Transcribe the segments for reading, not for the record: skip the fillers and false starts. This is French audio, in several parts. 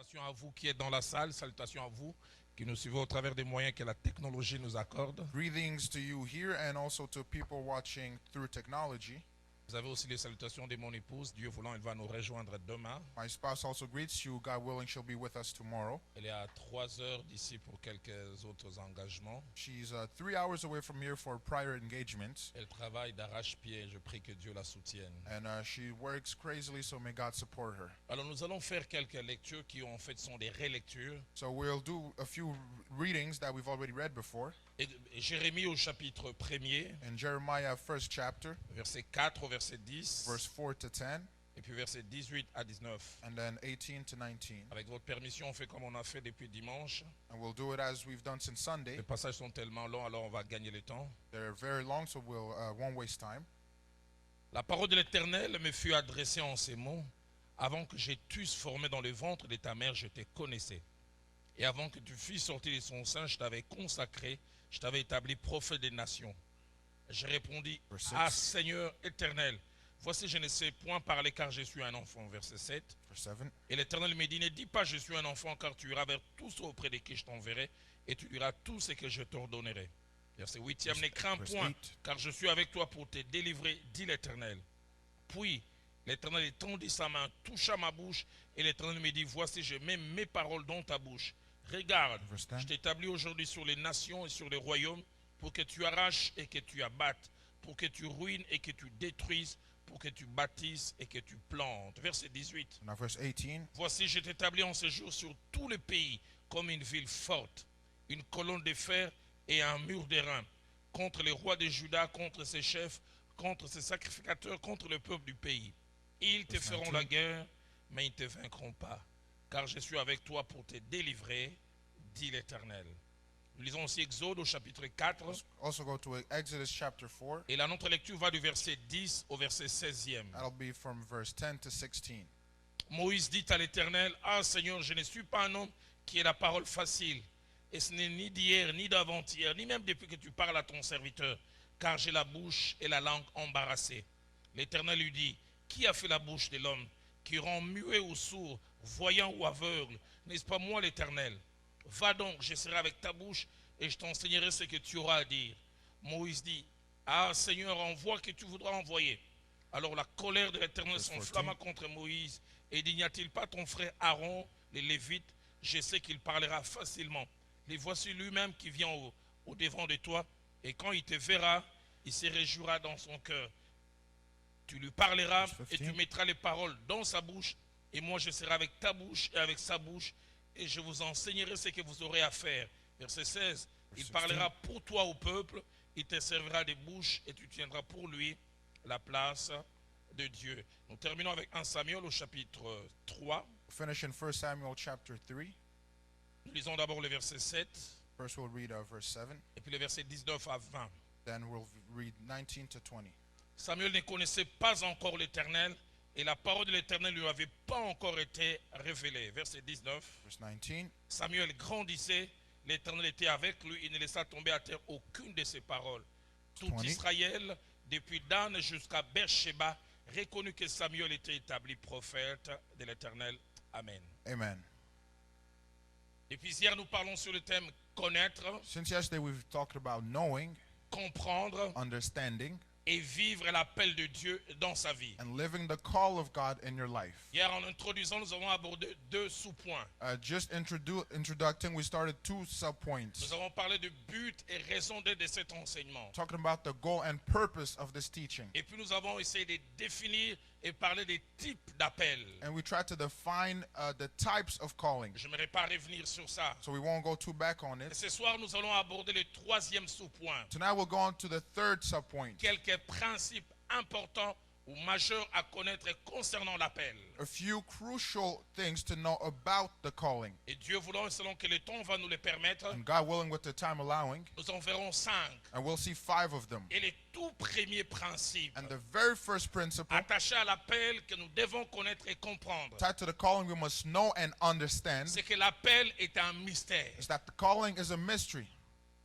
Salutations à vous qui êtes dans la salle, salutations à vous qui nous suivez au travers des moyens que la technologie nous accorde. Greetings to you here and also to people watching through technology. Vous avez aussi les salutations de mon épouse. Dieu voulant, elle va nous rejoindre demain. My spouse also greets you. God willing, she'll be with us tomorrow. Elle est à 3 heures d'ici pour quelques autres engagements. She's 3 hours away from here for prior engagements. Elle travaille d'arrache-pied. Je prie que Dieu la soutienne. And she works crazily, so may God support her. Alors nous allons faire quelques lectures qui en fait sont des relectures. So we'll do a few readings that we've already read before. Et Jérémie au chapitre 1er, In Jeremiah, first chapter, verset 4 au verset 10, verse 4 to 10, et puis verset 18 à 19. and then 18 to 19. Avec votre permission, on fait comme on a fait depuis dimanche. And we'll do it as we've done since Sunday. Les passages sont tellement longs, alors on va gagner le temps. They're very long, so we'll won't waste time. La parole de l'Éternel me fut adressée en ces mots. Avant que je t'eusse formé dans le ventre de ta mère, je te connaissais. Et avant que tu fusses sorti de son sein, je t'avais consacré, je t'avais établi prophète des nations. Je répondis, ah Seigneur éternel, voici je ne sais point parler car je suis un enfant. Verset 7. Verse 7. Et l'Éternel me dit, ne dis pas je suis un enfant car tu iras vers tous ceux auprès de qui je t'enverrai et tu diras tout ce que je t'ordonnerai. Verset 8. Ne crains point car je suis avec toi pour te délivrer, dit l'Éternel. Puis l'Éternel étendit sa main, toucha ma bouche et l'Éternel me dit, voici je mets mes paroles dans ta bouche. Regarde, je t'établis aujourd'hui sur les nations et sur les royaumes pour que tu arraches et que tu abattes, pour que tu ruines et que tu détruises, pour que tu bâtisses et que tu plantes. Verset 18. Now verse 18. Voici, je t'établis en ce jour sur tout le pays comme une ville forte, une colonne de fer et un mur d'airain, contre les rois de Juda, contre ses chefs, contre ses sacrificateurs, contre le peuple du pays. Ils te feront la guerre, mais ils ne te vaincront pas. Car je suis avec toi pour te délivrer, dit l'Éternel. Nous lisons aussi Exode au chapitre 4. Also go to Exodus chapter 4. Et là, notre lecture va du verset 10 au verset 16e. That'll be from verse 10 to 16. Moïse dit à l'Éternel, ah Seigneur, je ne suis pas un homme qui ait la parole facile. Et ce n'est ni d'hier, ni d'avant-hier, ni même depuis que tu parles à ton serviteur, car j'ai la bouche et la langue embarrassées. L'Éternel lui dit, qui a fait la bouche de l'homme, qui rend muet ou sourd, voyant ou aveugle? N'est-ce pas moi l'Éternel? Va donc, je serai avec ta bouche et je t'enseignerai ce que tu auras à dire. Moïse dit, ah Seigneur, envoie que tu voudras envoyer. Alors la colère de l'Éternel s'enflamma contre Moïse et dit, n'y a-t-il pas ton frère Aaron, les Lévites? Je sais qu'il parlera facilement. Les voici lui-même qui vient au devant de toi, et quand il te verra, il se réjouira dans son cœur. Tu lui parleras et tu mettras les paroles dans sa bouche, et moi je serai avec ta bouche et avec sa bouche, et je vous enseignerai ce que vous aurez à faire. Verset 16. Il parlera pour toi au peuple, il te servira de bouche, et tu tiendras pour lui la place de Dieu. Nous terminons avec 1 Samuel au chapitre 3. Finish in 1 Samuel chapter 3. Nous lisons d'abord le verset 7. First we'll read verse 7. Et puis le verset 19 à 20. Then we'll read 19 to 20. Samuel ne connaissait pas encore l'Éternel et la parole de l'Éternel ne lui avait pas encore été révélée. Verset 19. Verse 19. Samuel grandissait, l'Éternel était avec lui, il ne laissa tomber à terre aucune de ses paroles. Tout 20. Israël, depuis Dan jusqu'à Beersheba, reconnut que Samuel était établi prophète de l'Éternel. Amen. Amen. Depuis hier, nous parlons sur le thème connaître, Since yesterday we've talked about knowing, comprendre understanding, et vivre l'appel de Dieu dans sa vie. and living the call of God in your life. Hier, en introduisant, nous avons abordé 2 sous-points. Just introducing, we started 2 sub-points. Nous avons parlé du but et raison d'être de cet enseignement. Talking about the goal and purpose of this teaching. Et puis nous avons essayé de définir et parler des types d'appels. And we tried to define the types of calling. Je n'aimerais pas revenir sur ça. So we won't go too back on Et it. ce soir, nous allons aborder le 3e sous-point. Tonight we'll go on to the 3rd sub-point. Quelques principes importants ou majeurs à connaître concernant l'appel. A few crucial things to know about the calling. Et Dieu voulant, selon que le temps va nous le permettre, And God willing, with the time allowing, nous en verrons 5. and we'll see 5 of them. Et le tout premier principe And the very first principle, attaché à l'appel que nous devons connaître et comprendre, tied to the calling we must know and understand, c'est que l'appel est un mystère. is that the calling is a mystery.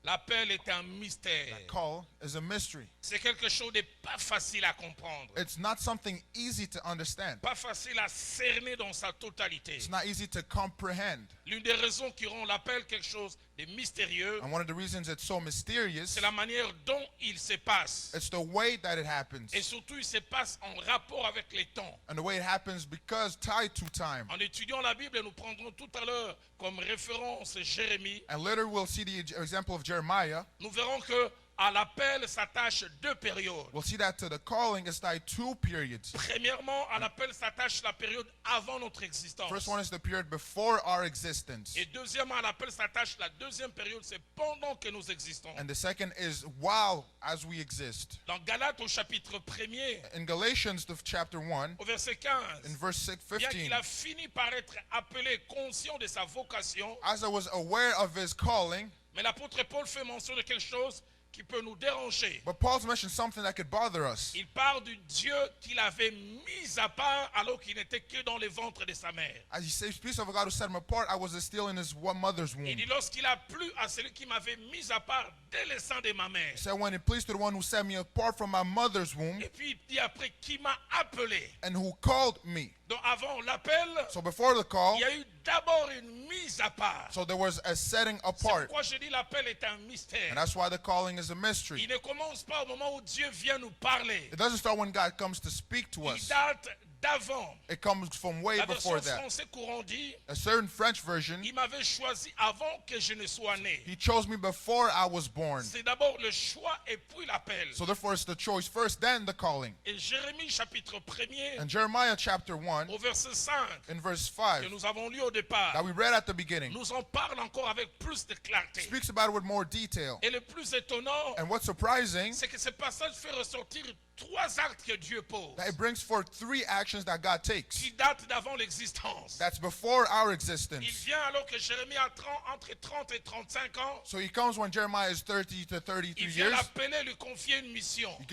L'appel est un mystère. That call is a mystery. C'est quelque chose de pas facile à comprendre. It's not something easy to understand. Pas facile à cerner dans sa totalité. It's not easy to comprehend. L'une des raisons qui rend l'appel quelque chose de mystérieux, And one of the reasons it's so mysterious, c'est la manière dont il se passe. it's the way that it happens. Et surtout, il se passe en rapport avec les temps. And the way it happens because tied to time. En étudiant la Bible, nous prendrons tout à l'heure comme référence Jérémie. And later we'll see the example of Jeremiah. Nous verrons que à l'appel s'attachent deux périodes. We'll see that to the calling is tied two periods. Premièrement, à l'appel s'attache la période avant notre existence. First one is the period before our existence. Et deuxièmement, à l'appel s'attache la deuxième période, c'est pendant que nous existons. And the second is while as we exist. Dans Galates au chapitre 1er, In Galatians, the chapter 1, au verset 15, in verse bien 15, qu'il a fini par être appelé conscient de sa vocation, as I was aware of his calling, mais l'apôtre Paul fait mention de quelque chose qui peut nous déranger. but Paul's mentioned something that could bother us. Il parle du Dieu qu'il avait mis à part alors qu'il n'était que dans le ventre de sa mère. As he says, peace of God who set him apart, I was still in his mother's womb. Il dit lorsqu'il a plu à celui qui m'avait mis à part dès le sein de ma mère. He said, when it pleased to the one who set me apart from my mother's womb, Et puis il dit après qui m'a appelé. and who called me. Donc avant l'appel, So before the call, il y a eu d'abord une mise à part. so there was a setting C'est apart. pourquoi je dis l'appel est un And mystère. that's why the calling is a mystery. Il ne commence pas au moment où Dieu vient nous parler. It doesn't start when God comes to speak to Il us. date d'avant. It comes from way La version before that. français courant dit, A certain French version, il m'avait choisi avant que je ne sois né. he chose me before I was born. C'est d'abord le choix et puis l'appel. So therefore it's the choice first, then the calling. Et Jérémie chapitre 1er, And Jeremiah chapter 1, au verset 5, in verse que 5, nous avons lu au départ, that we read at the beginning, nous en parle encore avec plus de clarté. speaks about it with more detail. Et le plus étonnant, And what's surprising, c'est que ce passage fait ressortir trois actes que Dieu pose, that it brings forth three actions that God takes. qui datent d'avant l'existence. That's before our Il existence. vient alors que Jérémie a entre 30 et 35 ans. So he comes when Jeremiah is 30 to 33 Il vient years. l'appeler, lui confier une mission. He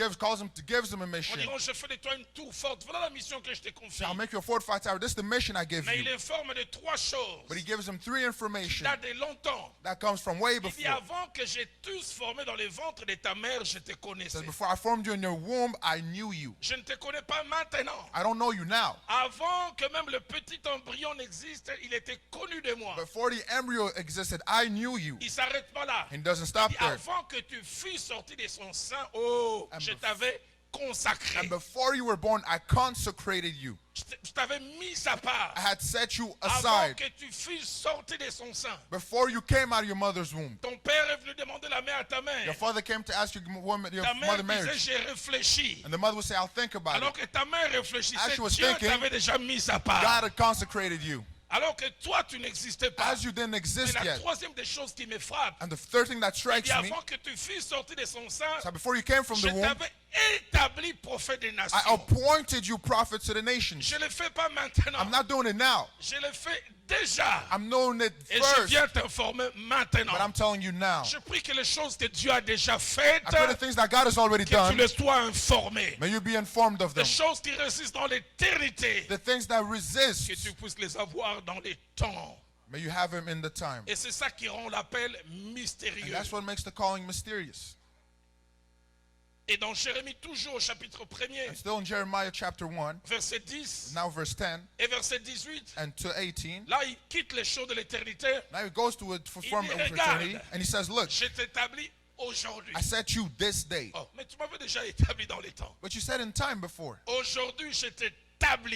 gives him a On mission. dirait, je fais de toi une tour forte. Voilà la mission que je t'ai confiée. I'll make you a fortified tower. This is the mission I give Mais il you. informe de trois choses But he gives him three qui information datent de longtemps. that comes from way Il dit, before. avant que j'ai tous formé dans le ventre de ta mère, je te It connaissais. says, before I formed you in your womb, I knew you. Je ne te connais pas maintenant. I don't know you now. Avant que même le petit embryon n'existe, il était connu de moi. Before the embryo existed, I knew you. Il ne s'arrête pas là. And doesn't Il stop dit, there. avant que tu fus sorti de son sein, oh, And je bef- t'avais consacré. And before you were born, I consecrated you. Je t'avais mis à part. I had set you Avant aside. que tu fus sorti de son sein. Before you came out of your mother's womb. Ton père est venu demander la main à ta mère. Your father came to ask your Ta mère mother disait, marriage. j'ai réfléchi. And the mother would say, I'll think about Alors it. que ta mère As réfléchissait, she was Dieu thinking, t'avait déjà mis à part. God had consecrated you. Alors que toi, tu n'existais pas. As you didn't Et exist la yet. troisième des choses qui me frappe, And the third thing that il strikes dit, me, avant que tu fus sorti de son sein, so before you came from je the womb, t'avais établi prophète des I nations. appointed you prophet to the nations. Je ne le fais pas maintenant. I'm not doing it now. Je le fais déjà. I'm doing it Et je first, viens t'informer maintenant. but I'm telling you now. Je prie que les choses que Dieu a déjà faites, I pray the things that God has already que tu done, les sois informé. may you be informed of Des them. choses qui résistent dans l'éternité, The things that resist, que tu puisses les avoir dans les temps. may you have them in the time. Et c'est ça qui rend l'appel And mystérieux. that's what makes the calling mysterious. Et dans Jérémie, toujours au chapitre 1er, And still in Jeremiah chapter 1, verset 10 now verse 10 et verset 18, and to 18, là il quitte les choses de l'éternité. now he goes to it from dit, eternity, regarde. and he says, look, Je t'établis aujourd'hui. I set you this day. Oh, mais tu m'avais déjà établi dans les temps. But you said in time before. Aujourd'hui, je t'établis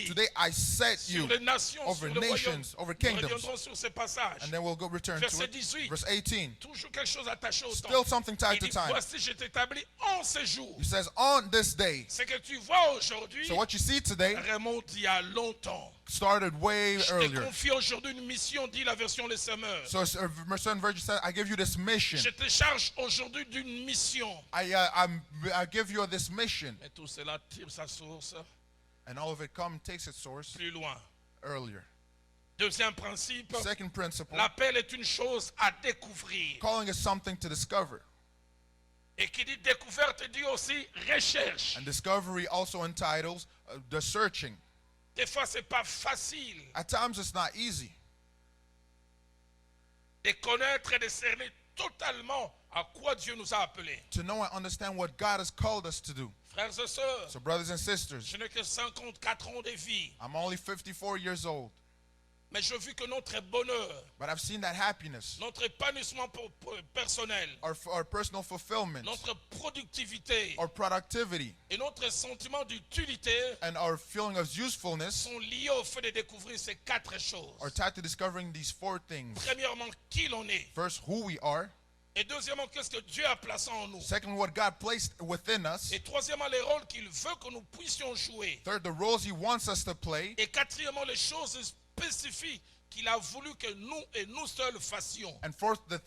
Today I set you sur les nations, over sur le royaume. nations, over Nous kingdoms. reviendrons sur ces passages. And then we'll go return Verset to it. 18. Verse 18. Toujours quelque chose attaché au Still temps. something Il tied to dit, time. voici, je t'établis en ce jour. He says, on this day. Ce que tu vois aujourd'hui So what you see today remonte il y a longtemps. started way Je te earlier. confie aujourd'hui une mission, dit la version Les Semeurs. So a certain virgin said, I give you this mission. Je te charge aujourd'hui d'une mission. I give you this mission. Mais tout cela tire sa source And all of it takes its source plus loin. earlier. Deuxième principe, Second principle, l'appel est une chose à découvrir. calling is something to discover. Et qui dit découverte dit aussi recherche. And discovery also entitles the searching. Des fois, c'est pas facile At times it's not easy de connaître et de cerner totalement à quoi Dieu nous a appelés. to know and understand what God has called us to do. Frères et sœurs, So brothers and sisters, je n'ai que 54 ans de vie, I'm only 54 years old, mais je vis que notre bonheur, but I've seen that happiness, notre épanouissement personnel, our personal fulfillment, notre productivité our productivity, et notre sentiment d'utilité and our feeling of usefulness sont liés au fait de découvrir ces 4 choses. are tied to discovering these 4 things. Premièrement, qui l'on est. First, who we are. Et deuxièmement, qu'est-ce que Dieu a placé en nous. Second, what God placed within us. Et troisièmement, les rôles qu'il veut que nous puissions jouer. Third, the roles He wants us to play. Et quatrièmement, les choses spécifiques qu'il a voulu que nous et nous seuls fassions. And fourth, the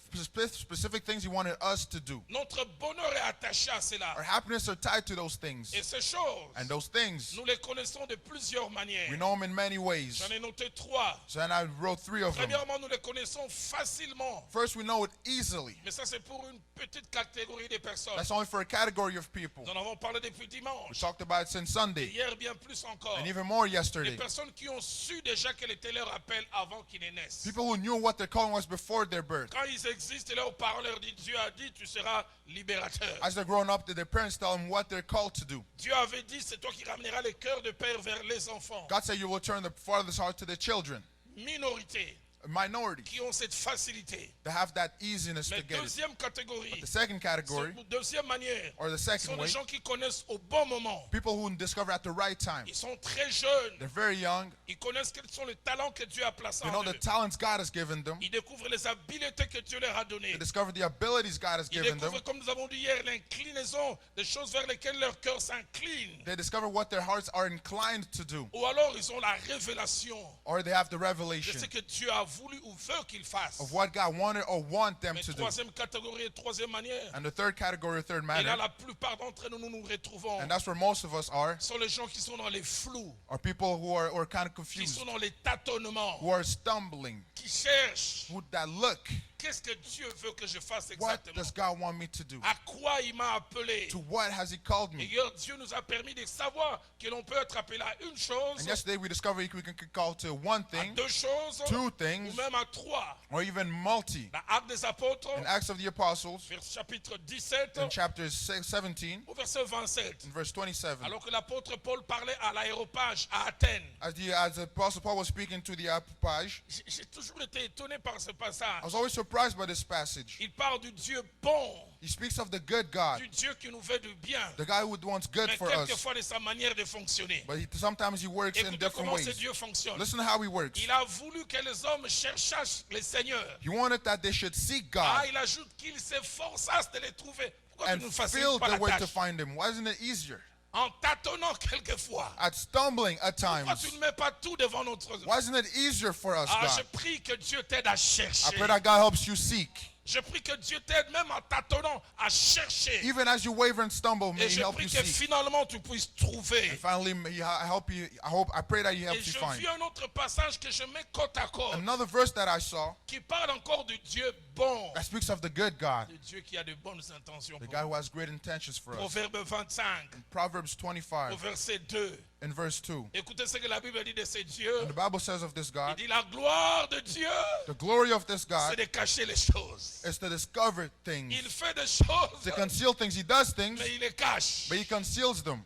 specific things He wanted us to do. Notre bonheur est attaché à cela. Our happiness are tied to those things. Et ces choses, And those things, nous les connaissons de plusieurs manières. we know them in many ways. J'en ai noté 3. So then I wrote 3 of them. Premièrement, nous les connaissons facilement. First, we know it easily. Mais ça, c'est pour une petite catégorie de personnes. That's only for a category of people. Nous en avons parlé depuis We dimanche. talked about it since Sunday, Hier, bien plus encore. and even more Les yesterday. personnes qui ont su déjà quel était leur appel avant qu'ils ne naissent. People who knew what their calling was before their birth. Quand ils existent, leurs parents leur disent, Dieu a dit, tu seras libérateur. As they're growing up, their parents tell them what they're called to do. Dieu avait dit, c'est toi qui ramèneras les cœurs de père vers les enfants. God said you will turn the father's heart to the children. Minorité A minority qui ont cette facilité. that have that easiness Mais to get it. deuxième catégorie, The second category, deuxième manière, or the ce sont second des way, gens qui connaissent au bon moment. people who discover at the right time. Ils sont très jeunes. They're very young. Ils connaissent quels sont les talents que Dieu a placés They en know the eux. talents God has given them. Ils découvrent les habiletés que Dieu leur a données. They discover the abilities God has Ils given them. découvrent, comme nous avons dit hier, l'inclinaison des choses vers lesquelles leur cœur s'incline. They discover what their hearts are inclined to do. Ou alors ils ont la révélation Or they have the de revelation ce que Dieu a voulu ou veut qu'ils fassent. of what God wanted or want them Mais to do. troisième catégorie et troisième manière, And the third category, third et là manner, la plupart d'entre nous nous retrouvons, and that's where most of us are sont les gens qui sont dans les flous, people who are kind of qui confused, sont dans les tâtonnements, who are stumbling, qui cherchent who that look, qu'est-ce que Dieu veut que je fasse what exactement. does God want me to do? À quoi il m'a appelé. To what has He called Et me? hier, Dieu nous a permis de savoir que l'on peut être appelé à une chose, And yesterday we discovered we can call to one à thing, 2 choses, two ou things, même à 3. or even multi. Dans Actes des Apôtres, In Acts of the Apostles, chapitre 17, in chapter 17, au verset 27. in verse 27, Alors que l'apôtre Paul parlait à l'aéropage à Athènes. as the Apostle Paul was speaking to the Areopage, J'ai toujours été étonné par ce I passage. was always surprised by this passage. Il parle du Dieu bon, He speaks of the good God, du Dieu qui nous veut du bien, the guy who wants good mais for us, quelquefois de sa manière de fonctionner. but sometimes He works in Écoutez different comment ce ways. Dieu fonctionne. Listen to how He works. Il a voulu que les hommes cherchassent le Seigneur. He wanted that they should seek Ah, God il ajoute qu'ils s'efforçassent de les trouver. Pourquoi tu and nous facilites feel pas the la way to tâche? find Him. Why isn't it easier? En tâtonnant quelquefois. At stumbling at Pourquoi tu times. ne mets pas tout devant notre... Why isn't it easier for us, Ah, je God? prie que Dieu t'aide à I chercher. pray that God helps you seek. Je prie que Dieu t'aide même en tâtonnant à chercher. Even as you waver and stumble, may Et He je help prie you que seek. finalement tu puisses trouver. And finally, may He help you. I pray that He Et helps you je find. vis un autre passage que je mets côte à côte, Another verse that I saw qui parle encore du Dieu bon, that speaks of the good God, du Dieu qui a de bonnes intentions the pour guy nous. who has great intentions for us. Proverbe 25, Proverbs au 25 verset 2. in verse 2. Écoutez ce que la Bible dit de ce Dieu. And the Bible says of this Il God, dit la gloire de Dieu, the glory of this c'est God de cacher les choses. is to discover things, Il fait des choses, to conceal things. He does things, mais il les cache. but He conceals them.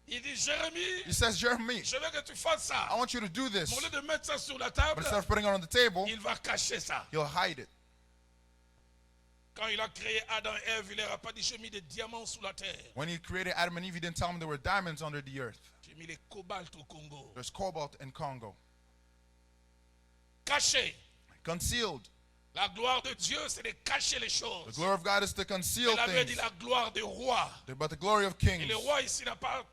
Il dit, Jérémie, He says, Jeremy, je veux que tu fasses ça. I want you to do this. Au lieu de mettre ça sur la But table, instead of putting it on the table, il va cacher ça. He'll hide it. Quand il a créé Adam et Ève, il leur a pas dit, j'ai mis des diamants sous la terre. When He created Adam and Eve, He didn't tell them there were diamonds under the earth. J'ai mis les cobaltes au Congo. There's cobalt in Congo. Caché. Concealed. La gloire de Dieu, c'est de cacher les The choses. glory of God is to conceal Il avait dit things. la gloire des rois. But the glory of Et kings. le roi ici n'a pas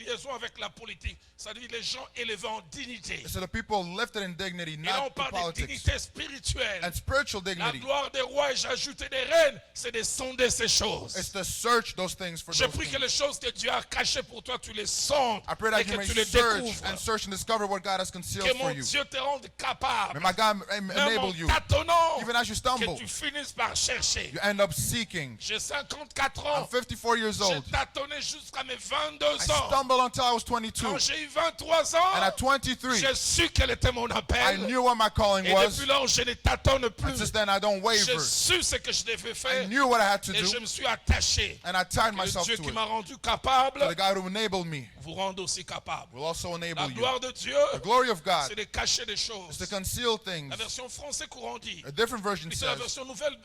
liaison avec la politique. C'est-à-dire les gens élevés en dignité. So the people lifted in dignity, Et là, on not the parle de politics. dignité spirituelle. And spiritual La dignity gloire des rois, et j'ajoute des reines, c'est de sonder ces choses. is to search those things for Je those prie que things. les choses que Dieu a cachées pour toi, tu les sondes I pray et that que you may tu les search découvres. and search and discover what God has concealed Que for mon you. Dieu te rende capable, May my God même enable en you, tâtonnant, even as you que stumble, tu finisses par chercher. you end up seeking. J'ai 54 I'm ans. 54 years J'ai old. tâtonné jusqu'à mes 22 ans. stumbled until I was 22. Quand j'ai eu 23 ans, And at 23, j'ai su quel était mon I appel. knew what my calling Et was. depuis lors, je ne tâtonne And plus. since then, I don't J'ai waver. su ce que je devais I faire. knew what I had to Et je do. me suis attaché. And I tied Le myself Dieu to qui it. m'a rendu capable So the God who enabled me vous rende aussi capable. will also La enable you. gloire de Dieu, The glory of God c'est de cacher des is choses. to conceal things. La version français courant dit. A different version Et c'est la says, version nouvelle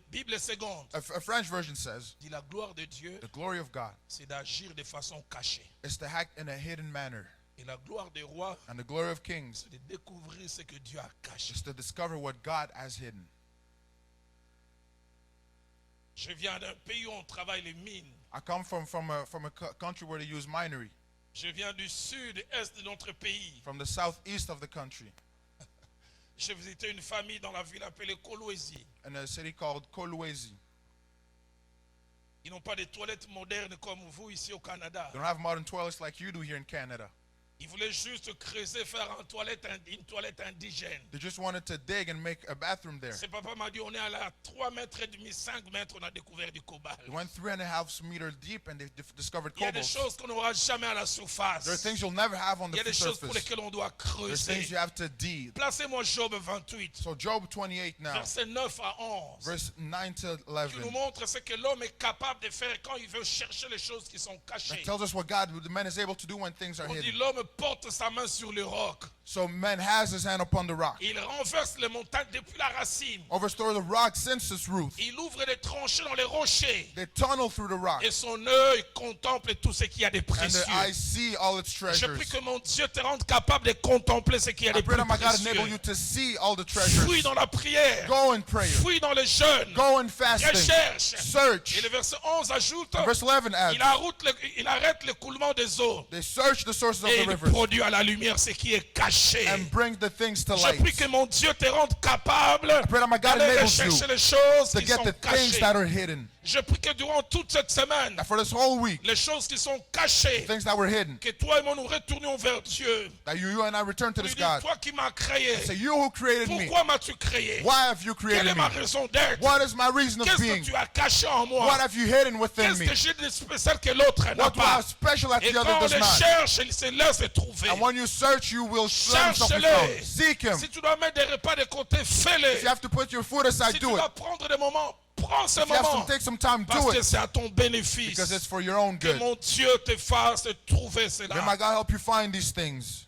Bible seconde. a French version says, Dit la gloire de Dieu, the glory of God c'est d'agir de façon cachée. is to act in a hidden manner. Et la gloire des rois, And the glory of kings c'est de découvrir ce que Dieu a caché. is to discover what God has hidden. Je viens d'un pays où on travaille les mines. I come from a country where they use minery, Je viens du sud-est de notre pays. from the southeast of the country, J'ai visité une famille dans la ville appelée Kolwezi. in a city called Kolwezi. Ils n'ont pas de toilettes modernes comme vous ici au Canada. They don't have modern toilets like you do here in Canada. Ils voulaient juste creuser, faire une toilette indigène. They just wanted to dig and make a bathroom there. C'est papa m'a dit, on est allé à 3 mètres et demi, 5 mètres, on a découvert du cobalt. They went 3.5 meters deep and they discovered Il y a des cobalt. choses qu'on n'aura jamais à la surface. There are things you'll never have on Il y a the des choses pour surface. lesquelles on doit There's things creuser. you have to dig. Placez-moi Job 28, So Job 28 now, versets 9 à 11. verse 9 to Qui nous 11. montre ce que l'homme est capable de faire quand il veut chercher les choses qui sont That cachées. tells us what God, the man is able to do when things are On dit hidden. l'homme porte sa main sur le roc. So man has his hand upon the rock. Il renverse les montagnes depuis la racine. Overstore the rock since its root. Il ouvre des tranchées dans les rochers. They tunnel through the rock. Et son œil contemple tout ce qu'il y a de And précieux. their eyes see all its Je prie treasures. que mon Dieu te rende capable de contempler ce qu'il y a de I pray plus that my God enable you précieux. to see all the Fouille treasures. dans la prière. Go in prayer. Fouille dans le jeûne. Go in fasting. Recherche. Et Search. le verset 11 ajoute, Verse 11 adds, il arrête l'écoulement des eaux. they search the sources of Et the il rivers produit à la lumière ce qui est caché. and bring the things to Je light. prie que mon Dieu te rende capable pray that my God d'aller enables rechercher you les choses To qui get sont the things cachées. that are hidden. Je prie que durant toute cette semaine, That for this whole week, les choses qui sont cachées, things that were hidden, que toi et moi nous retournions vers Dieu. that you and I return to Lui this dire, God. toi qui m'as créé, Say, you who created me, pourquoi m'as-tu créé? why have you Quelle created est ma me? raison d'être? What is my reason of Qu'est-ce being? que tu as caché en moi? What have you hidden within Qu'est-ce me? que j'ai de spécial que l'autre n'a What do I pas? have special that Et the other quand on does les not? cherche, il se laisse trouver. And when you search, you will find something Cherche-le. found. Seek Him. Si tu dois mettre des repas de côté, fais-le. If you have to put your food aside, Si tu do it. dois prendre des moments, prends ce If you have moment. to take some time, Parce do que it. c'est à ton bénéfice. Because it's for your own Que good. mon Dieu te fasse trouver May cela. my God help you find these things.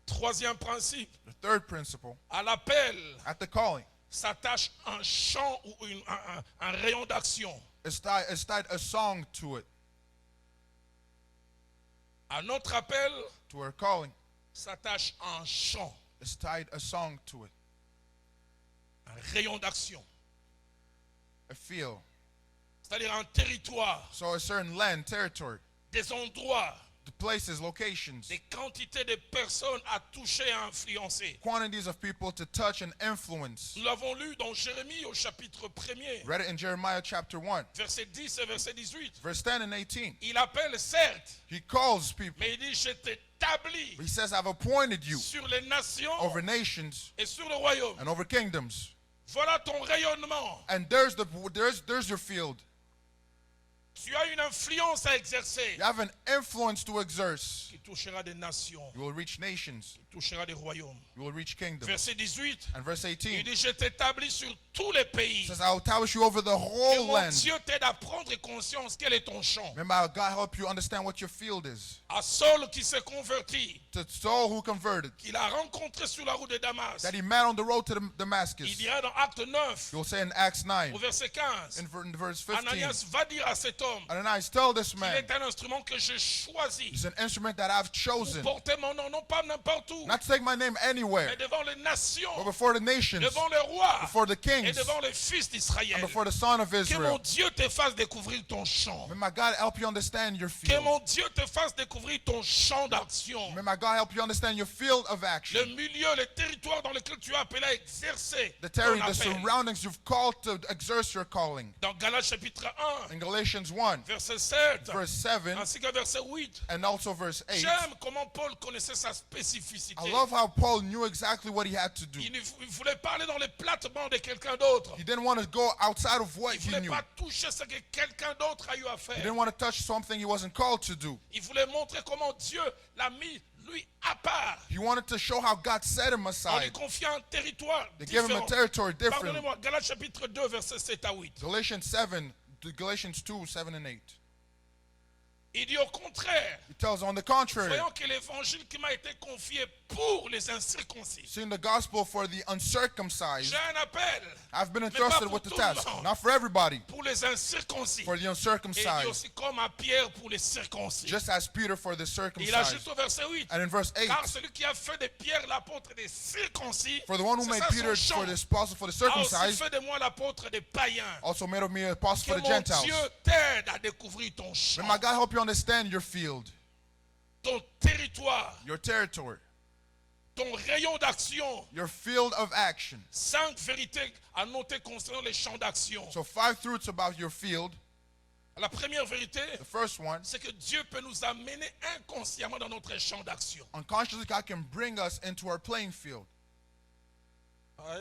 Troisième principe, The third principle, à l'appel at the calling, s'attache un champ ou un rayon d'action. is tied a song to it. À notre appel To our calling, s'attache un champ, is tied a song to it. un rayon d'action. A field. C'est-à-dire un territoire, So a certain land, territory, des endroits, the places, locations, des quantités de personnes à toucher et à influencer. quantities of people to touch and influence. Nous l'avons lu dans Jérémie au chapitre 1er, Read it in Jeremiah chapter 1, verset 10 et verset 18. verse 10 and 18. Il appelle certes, He calls people. mais il dit, je t'établis He says, I've appointed you sur les nations over nations et sur le royaume. and over kingdoms. Voilà ton rayonnement. And there's your field. Tu as une influence à exercer You have an influence to exert. qui touchera des nations, You will reach nations. qui touchera des royaumes. You will reach kingdoms. Verset 18, And verse il 18 dit, je t'établis sur tous les pays. says, I will establish you over the Que whole mon land. Dieu t'aide à prendre conscience quel est ton champ. May my God help you understand what your field is. À Saul qui s'est converti, To Saul who converted, qu'il a rencontré sur la route de Damas, that he met on the road to il Damascus. dira dans Acte 9, You'll say in Acts 9, au verset 15, in verse 15, Ananias va dire à cet homme, Ananias, tell this il man, est un instrument que j'ai choisi he's an instrument that I've pour chosen, porter mon nom, non pas n'importe où, not to take my name anywhere, mais devant les nations, but before the nations, devant les rois before the et kings, devant les fils d'Israël. and before the son of Que mon Israel. Dieu te fasse découvrir ton champ. May my God help you understand your Que field. mon Dieu te fasse découvrir ton champ d'action. May my God help you understand your field of Le action. milieu, le territoire dans lequel tu as appelé à exercer The ton territory, the appel. surroundings you've called to exert your calling. Dans Galates chapitre 1, In Galatians 1, verset 7, verse 7, ainsi que verset 8. and also verse 8. J'aime comment Paul connaissait sa spécificité. I love how Paul knew exactly what he had to do. Il voulait parler dans les plates-bandes de quelqu'un d'autre. He didn't want to go outside of what Il he voulait knew. pas toucher ce que quelqu'un d'autre a eu à He faire. didn't want to touch something he wasn't called to do. Il voulait montrer comment Dieu l'a mis, lui, à part. He wanted to show how God set him On lui aside. confiait un territoire They gave him a différent. territory different. Pardonnez-moi, Galates chapitre 2, versets 7 à 8. Galatians 2, 7 and 8. Il dit au contraire, He tells, on the contrary, voyons que l'évangile qui m'a été confié pour les incirconcis. seeing the gospel for the uncircumcised, J'ai un appel I've been Mais pas entrusted pour with the tout le task. monde. Not for everybody, pour les incirconcis. for the Et il dit uncircumcised, aussi comme à Pierre pour les circoncis. just as Peter for the Il circumcised. ajoute au verset 8. And in verse 8, Car celui qui a fait de Pierre l'apôtre des circoncis, for the one who c'est made ça Peter son for chant, the apostle for the a aussi circumcised, fait de moi l'apôtre des païens. also made of me an apostle Que for the mon Gentiles. Dieu t'aide à découvrir ton champ, May my God help you understand your field, ton territoire, your territory, ton rayon d'action. your field of action. 5 vérités à noter concernant les champs d'action. So 5 truths about your field. La première vérité, The first one, c'est que Dieu peut nous amener inconsciemment dans notre champ d'action. unconsciously God can bring us into our playing field.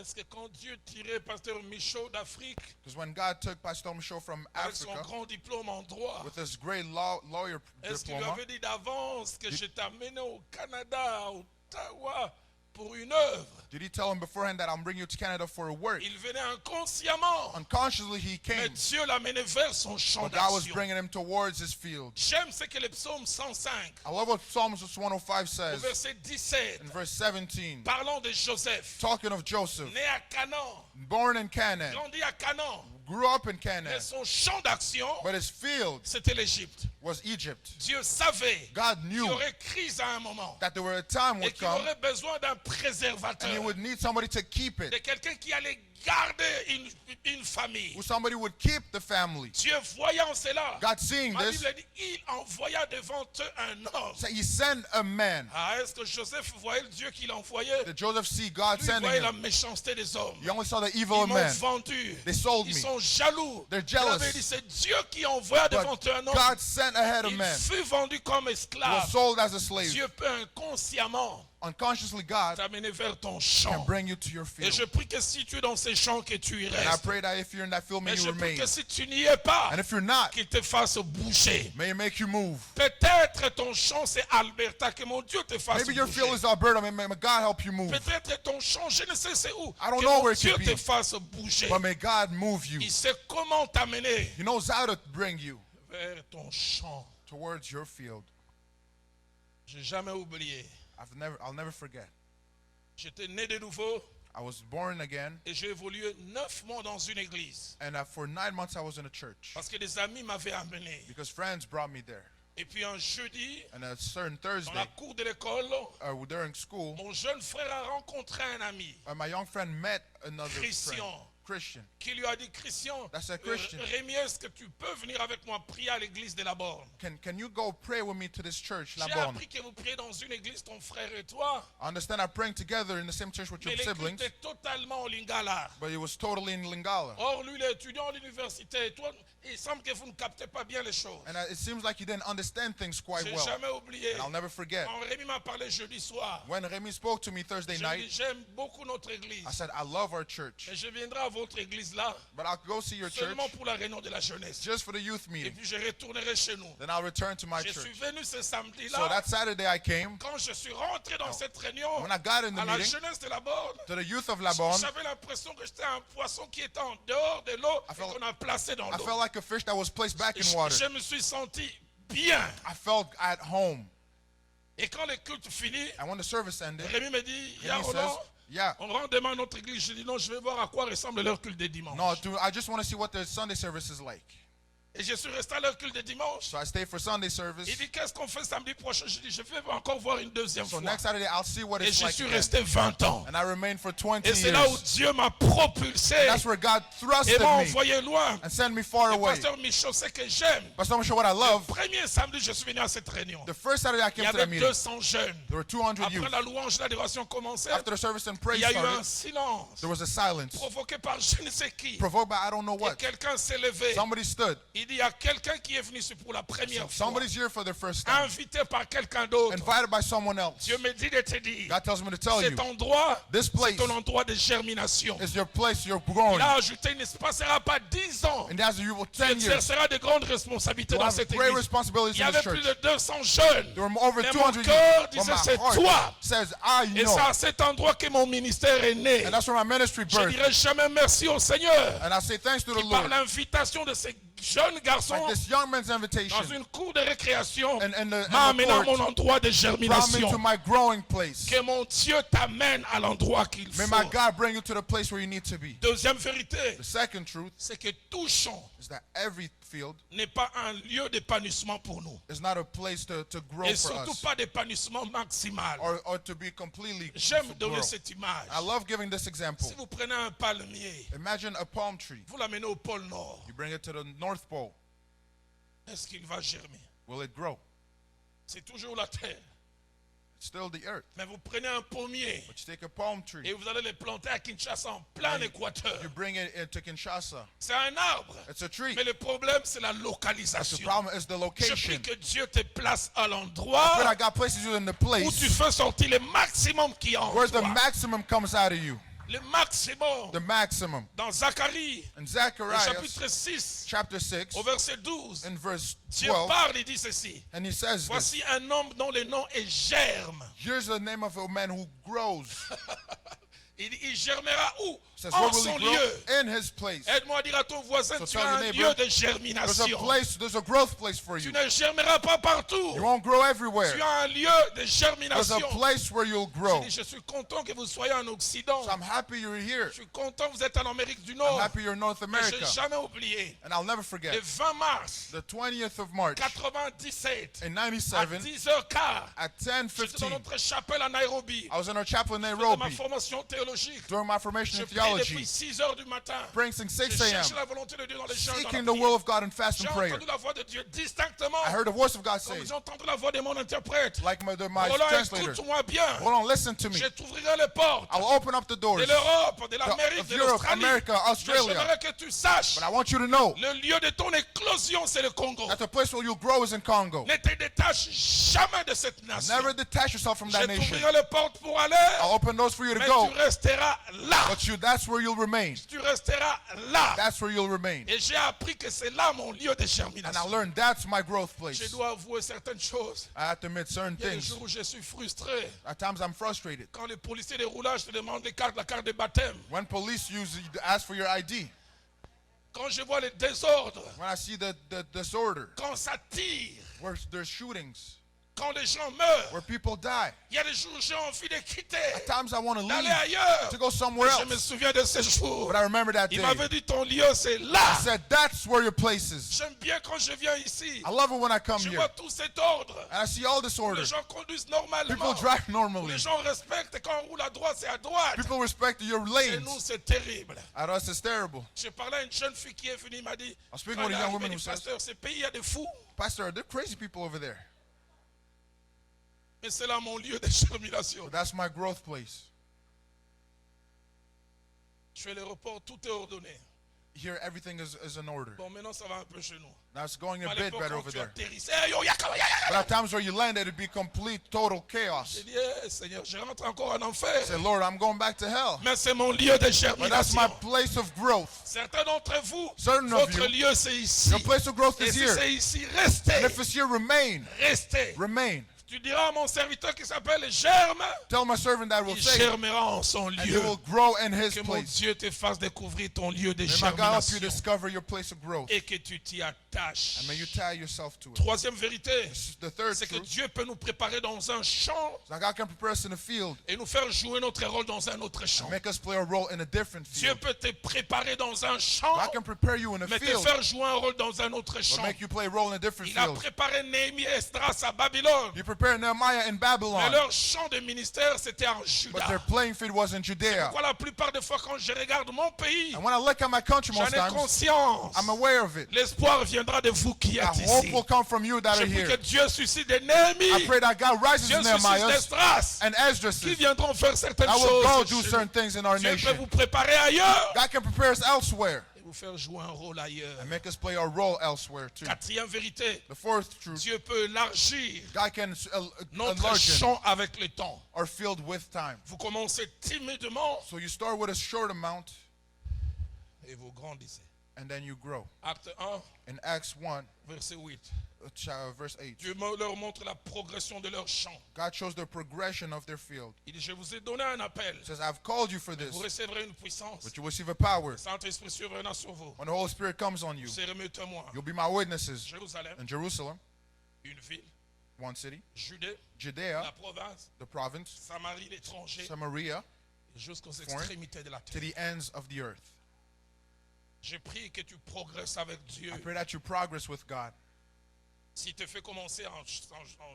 Est-ce que quand Dieu tirait Pasteur Michaud d'Afrique Because when God took Pastor Michaud from avec son Africa grand diplôme en droit, with his great lawyer est-ce qu'il lui diploma, avait dit d'avance que je t'amenais au Canada, à Ottawa, pour une œuvre? did he tell him beforehand that I'm bringing you to Canada for a work? Il venait inconsciemment, Unconsciously he mais came, Dieu l'amenait vers son champ but God was d'action. bringing him towards his field. J'aime ce que le psaume 105, I love what Psalms 105 au says verset 17, in verse 17, parlant de Joseph, talking of Joseph, né à Canaan, born in Canaan, grandi à Canaan, grew up in Canaan, mais son champ d'action, but his field c'était l'Égypte. was Egypt. Dieu savait God qu'il knew y aurait crise à un moment that there were a time et would qu'il come aurait besoin d'un and he préservateur, would need somebody to keep de it, quelqu'un qui allait garder une famille. who somebody would keep the family. Dieu voyant cela, God seeing ma this, Bible dit, il envoya devant eux un homme. so he sent a man. Ah, est-ce que Joseph voyait le Dieu qu'il envoyait? Did Joseph see God Lui, il sending voyait la him? méchanceté des hommes. He only saw the evil Ils of m'ont men. vendu. They sold Ils me. sont jaloux. They're Il jealous. avait dit, c'est Dieu qui envoya devant But eux un homme. God sent ahead a Il man. fut vendu comme He esclave. was sold as a slave. Dieu peut inconsciemment Unconsciously, God t'amener vers ton can champ. bring you to your Et je field. prie que si tu es dans ces champs, que tu y And I restes. pray that if you're in that field, may Mais you je prie remain. que si tu n'y es pas, And if you're not, qu'il te fasse bouger. may it make you move. Peut-être ton champ c'est Alberta, que mon Dieu te fasse Maybe your field bouger. is Alberta. May God help you move. Peut-être ton champ, je ne sais c'est où. I don't Que know mon where it Dieu could te be. fasse bouger. But may God move you. Il sait comment t'amener He knows how to bring you vers ton champ. towards your field. Je n'ai jamais oublié. I'll never forget. J'étais né de nouveau I was born again, et j'ai évolué 9 mois dans une église. and for 9 months I was in a church Parce que des amis m'avaient amené. because friends brought me there. Et puis un jeudi, And a certain dans la Thursday, cour de l'école, during school, mon jeune frère a rencontré un ami, my young friend met another Christian, friend, Christian. qui lui a dit, Christian, That's a Christian. Rémi, est-ce que tu peux venir avec moi prier à l'église de la Borne? Can you go pray with me to this church, La J'ai Borne? appris que vous priez dans une église, ton frère et toi, I understand I'm praying together in the same church with mais your l'église siblings, est totalement au Lingala. but it was totally in Lingala. Or, lui, il est étudiant à l'université, et toi, il semble que vous ne captez pas bien les choses. And it seems like you didn't understand things quite J'ai well. jamais oublié. And I'll never forget. Quand Rémi m'a parlé jeudi soir, When Remy spoke to me Thursday je lui ai dit, night, j'aime beaucoup notre église. I said, I love our church, Et je viendrai à votre église là, but I'll go see your church seulement pour la réunion de la jeunesse. just for the youth Et meeting. puis je retournerai chez nous. Then I'll return to my Je suis church. venu ce So samedi-là. that Saturday I came. Quand je suis rentré dans cette réunion, When I got in the à la meeting, jeunesse de la Borne, to the youth of La Borne, j'avais l'impression que j'étais un poisson qui était en dehors de l'eau et felt- qu'on a placé dans I l'eau. felt like a fish that was placed back in water. Je me suis senti bien. I felt at home. Et quand le culte finit, And when the service ended, Rémi me dit, Remy says, Roland, yeah, on rentre demain à notre église. Je dis non, je vais voir à quoi ressemble leur culte de dimanche. no, dude, I just want to see what the Sunday service is like. Et je suis resté à leur culte de dimanche. So I stayed for Sunday service. Il dit, qu'est-ce qu'on fait samedi prochain? Je dis, je vais encore voir une deuxième So fois. next Saturday, I'll see what Et it's je like suis again. resté 20 ans. And I remained for 20 Et c'est là où years. Dieu m'a propulsé That's where God et thrusted m'a me envoyé loin. and sent me far Le away. pasteur Michaud, c'est que j'aime. But so much what I love, Premier samedi, je suis venu à cette réunion. the first Saturday I Il y came to avait the meeting, 200 jeunes. there were 200 Après youth. la louange, l'adoration commençait. After the service and Il praise y a eu un started, silence there was a silence provoqué par je ne sais qui. provoked by I don't know Et what. quelqu'un s'est levé. Somebody stood Il Il dit, il y a quelqu'un qui est venu ici pour la première fois, Somebody's here for the first time, invité par quelqu'un d'autre. invited by someone else. Dieu me dit de te dire, God tells me to tell you, cet endroit, this c'est place ton endroit de germination. is your place you're growing. Il a ajouté, il ne se passera pas 10 ans. And as you will Tu 10 years, exerceras de grandes responsabilités you'll dans have cette great église. responsibilities Il y in avait this plus church. de 200 jeunes. There were over Mais 200 mon cœur But disait, my c'est heart toi. says, I Et c'est know. à cet endroit que mon ministère est né. And that's where my ministry Je birthed. dirai jamais merci au Seigneur. And I say thanks to the Qui par Lord. l'invitation de ces jeunes garçons Like this young man's invitation dans une cour de récréation and the m'a amené à court mon endroit de brought me germination. to my growing place. Que mon Dieu t'amène à l'endroit qu'il May faut. my God bring you to the place where you need to be. Deuxième vérité, The second truth c'est que tout champ is that every field n'est pas un lieu d'épanouissement pour nous. is not a place to grow Et for surtout us pas d'épanouissement maximal. or to be completely J'aime to donner grow. cette image. I love giving this example. Si vous prenez un palmier, Imagine a palm tree. vous l'amenez au pôle Nord, You bring it to the North Pole. est-ce qu'il va germer? Will it grow? C'est toujours la terre. It's still the earth. Mais vous prenez un pommier But you take a palm et tree, vous allez le planter à Kinshasa en plein équateur. you bring it into Kinshasa. C'est un arbre. It's a tree. Mais le problème, c'est la The localisation. problem is the Je location. prie que Dieu te place à But l'endroit I got places you in the où tu place fais sortir le maximum qui est en where the toi. maximum comes out of you. Le maximum. The maximum. Dans Zacharie, In au Zechariah chapitre 6, chapter 6, au verset 12, in verse Dieu 12, parle et dit ceci. and he says this. Voici un homme dont le nom est Germe. Here's the name of a man who grows. Il dit, il germera où? Says, En where will son he grow? lieu. In his place. Aide-moi à dire à ton voisin, So tu tell as your un neighbor, lieu de There's a germination. place, there's a growth place for Tu you. ne germeras pas partout. You won't grow Tu everywhere. as un lieu de There's germination. a place where you'll Je grow. dis, je suis content que vous soyez en Occident. So I'm happy you're here. Je suis content que vous êtes en Amérique du I'm Nord. happy you're in North Mais je America. n'ai jamais oublié. And I'll never Le forget, 20 mars the 20th of March 97, in à 97 10h15, at j'étais dans 10:15, notre chapelle à Nairobi. I was in our chapel in De ma Nairobi formation théologique. during my formation Je in prie depuis theology, 6h du matin. praying since Je 6 cherche a.m., la volonté de Dieu dans les chants. seeking the will of God in fast J'ai and prayer. entendu la voix de Dieu distinctement. I heard the voice of God say, Comme j'ai entendu la voix de mon interprète. like my Roland, translator, écoute-moi bien. hold on, listen to me. Je t'ouvrirai les portes I will open up the doors, de l'Europe, de l'Amérique, of de Europe, l'Australie. America, Mais Australia. j'aimerais que tu saches, But I want you to know le lieu de ton éclosion, c'est le Congo. that the place where you grow is in Congo. Ne te détache jamais de cette nation. Never detach yourself from Je that nation. t'ouvrirai les portes pour aller, I'll open doors for you to mais go, tu resteras là. but that's where you'll remain. Tu resteras là. That's where you'll remain. Et j'ai appris que c'est là mon lieu de And I germination. learned that's my growth Je place. dois avouer certaines choses. I have to admit certain Il y a des things. jours où je suis frustré. At times I'm frustrated. Quand les policiers de roulage te demandent la carte de baptême. When police ask for your ID, Quand je vois les désordres. when I see the disorder, Quand ça tire. where there's shootings, Quand les gens meurent. where people die, Il y a des jours où j'ai envie de quitter. at times I want to D'aller leave, ailleurs. to go somewhere Je me else. souviens de ces jours. But I remember that Il day. m'avait dit ton lieu c'est là. He said, that's where your place is. J'aime bien quand je viens ici. I love it when I come Je here. vois tout cet ordre. And I see all this order. Les gens conduisent normalement. People drive normally. Les gens respectent. Quand on roule à droite, c'est à droite. People respect your Chez nous, lanes. c'est terrible. At us, it's terrible. J'ai parlé à une jeune fille qui est venue, il m'a dit, I'm speaking quand with a elle est young arrivée, woman elle who dit, says, pasteur, ce pays, il y a des fous. Pastor, they're crazy people over there. Mais c'est là mon lieu de germination. But that's my growth place. Je suis à l'aéroport, tout est ordonné. Here, everything is in order. Bon, maintenant, ça va un peu chez nous. Now it's going À a bit l'époque, better quand over tu there. atterrissais, hey, yo, yaka, ya, But ya. at times where you land, it'd be complete, total chaos. J'ai dit, hey, Seigneur, je rentre encore en enfer. Say, Lord, I'm going back to hell. Mais c'est mon lieu de But that's my germination. place of growth. Certains d'entre vous, Certain of votre you, lieu, c'est ici. Your place of growth Et is si here. c'est ici, And restez. if it's here, remain. Restez. Remain. Tu diras à mon serviteur qui s'appelle Germe, Tell my servant that will il say, germera en son and he lieu. will grow in his Que mon place. Dieu te fasse découvrir ton lieu de May my God help you germination discover your place of growth. et que tu t'y attaches. And may you tie yourself to it. Troisième vérité, The third c'est que truth Dieu peut nous préparer dans un champ is that God can prepare us in a field et nous faire jouer notre rôle dans un autre champ. and make us play a role in a different Dieu field. peut te préparer dans un champ, God can prepare you in a mais te field, faire jouer un rôle dans un autre but champ. make you play a role in a different Il a field. préparé Néhémie et Esdras à Babylone. You prepare Nehemiah in Mais Babylon, leur champ de ministère, c'était en but Juda. their playing field was in Judea. Pourquoi la plupart des fois, quand je regarde mon pays, And when I look at my country j'en most ai times, conscience. I'm aware of it. L'espoir viendra de vous qui êtes That hope ici. will come from you that Je are prie que here. Dieu suscite des I Néhémies, pray that God rises Dieu suscite Nehemiah d'Esdras, and Esdras qui viendront faire certaines that will go choses. do chez certain nous. things in our Dieu peut nation. vous préparer ailleurs God can prepare us elsewhere et vous faire jouer un rôle ailleurs. and make us play our role elsewhere too. Quatrième vérité, The fourth truth, Dieu peut élargir God can notre enlarge champ avec le temps. our field with time. Vous commencez timidement So you start with a short amount et vous grandissez. and then you grow. Acte 1, In Acts 1, verset 8. verse 8, Dieu leur montre la progression de leur champ. God shows the progression of their field. Il dit, je vous ai donné un appel. He says, I've called you for Vous this, recevrez une puissance. but you will receive a power. Saint-Esprit survenant sur vous. When the Holy Spirit comes on you, Vous serez mes témoins. you'll be my witnesses Jérusalem, in Jerusalem, une ville, one city, Judée, la Judea, province, the province, Samarie, l'étranger, Samaria, jusqu'aux Foreign, extrémités de la to terre. the ends of the earth. Je prie que tu progresses avec Dieu. I pray that you progress with God. S'il te fait commencer en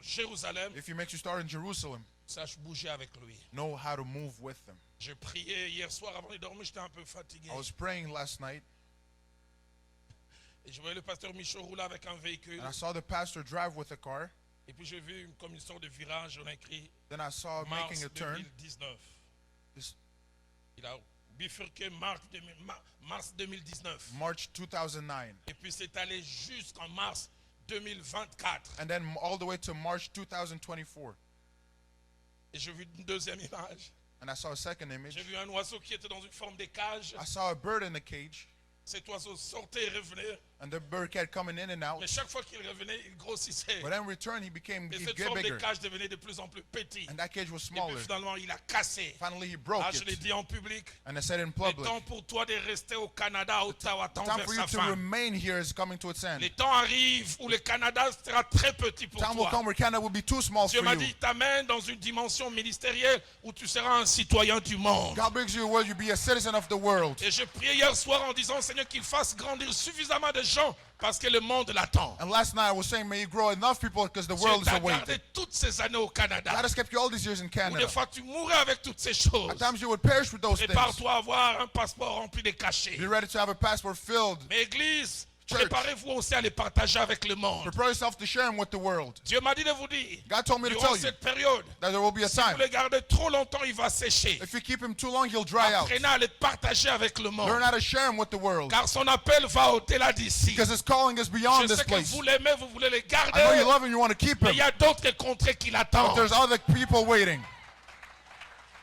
Jérusalem, If He makes you start in Jerusalem, sache bouger avec lui. know how to move with Him. Je priais hier soir avant de dormir, j'étais un peu fatigué. I was praying last night, Et je voyais le pasteur Michaud rouler avec un véhicule. and I saw the pastor drive with a car. Et puis j'ai vu comme une sorte de virage, on a écrit Then I saw mars making a turn. 2019. This Il a bifurqué mars 2019. March 2009, Et puis c'est allé jusqu'en mars 2024. and then all the way to March 2024. Et j'ai vu une deuxième image. And I saw a second J'ai image. vu un oiseau qui était dans une forme de cage. I saw a bird in a cage, Cet oiseau sortait et revenait. and the bird kept coming in and out. Mais chaque fois qu'il revenait, il grossissait. But in return, he Et he cette get forme de bigger, cage devenait de plus en plus petite. and that cage was Et puis smaller. finalement, il a cassé. Finally, he broke Ah, je l'ai it, dit en public. and I said in Le public, temps pour toi de rester au Canada, à Ottawa, tend time vers for sa you to fin. remain here is coming to its end. Les temps arrivent où le Canada sera très petit pour Time will toi. come where Canada will be too small Dieu for m'a you. dit, t'amène dans une dimension ministérielle où tu seras un citoyen du monde. God brings you where you be a citizen of the world. Et je priais hier soir en disant, Seigneur, qu'il fasse grandir suffisamment de gens parce que le monde l'attend. And last night I was saying, may you grow enough people because the world Dieu is t'a gardé awaiting. toutes ces années au Canada. God has kept you all these years in Où des Canada. fois tu mourrais avec toutes ces choses. At times you would perish with those things. Prépare-toi à avoir un passeport rempli de cachets. Be ready to have a passport filled. Mais Église, Church. préparez-vous aussi à les partager avec le monde. Prepare yourself to share them with the world. Dieu m'a dit de vous dire, God told me to durant tell you cette période, that there will be a si vous time. le gardez trop longtemps, il va sécher. If you keep him too long, he'll dry out. Apprenez à les partager avec le monde. Learn how to share him with the world. Car son appel va au-delà d'ici. Because his calling is beyond Je this sais que place. vous l'aimez, vous voulez les I know you garder. love him, you want to keep Mais him. il y a d'autres contrées qui But l'attendent. there's other people waiting.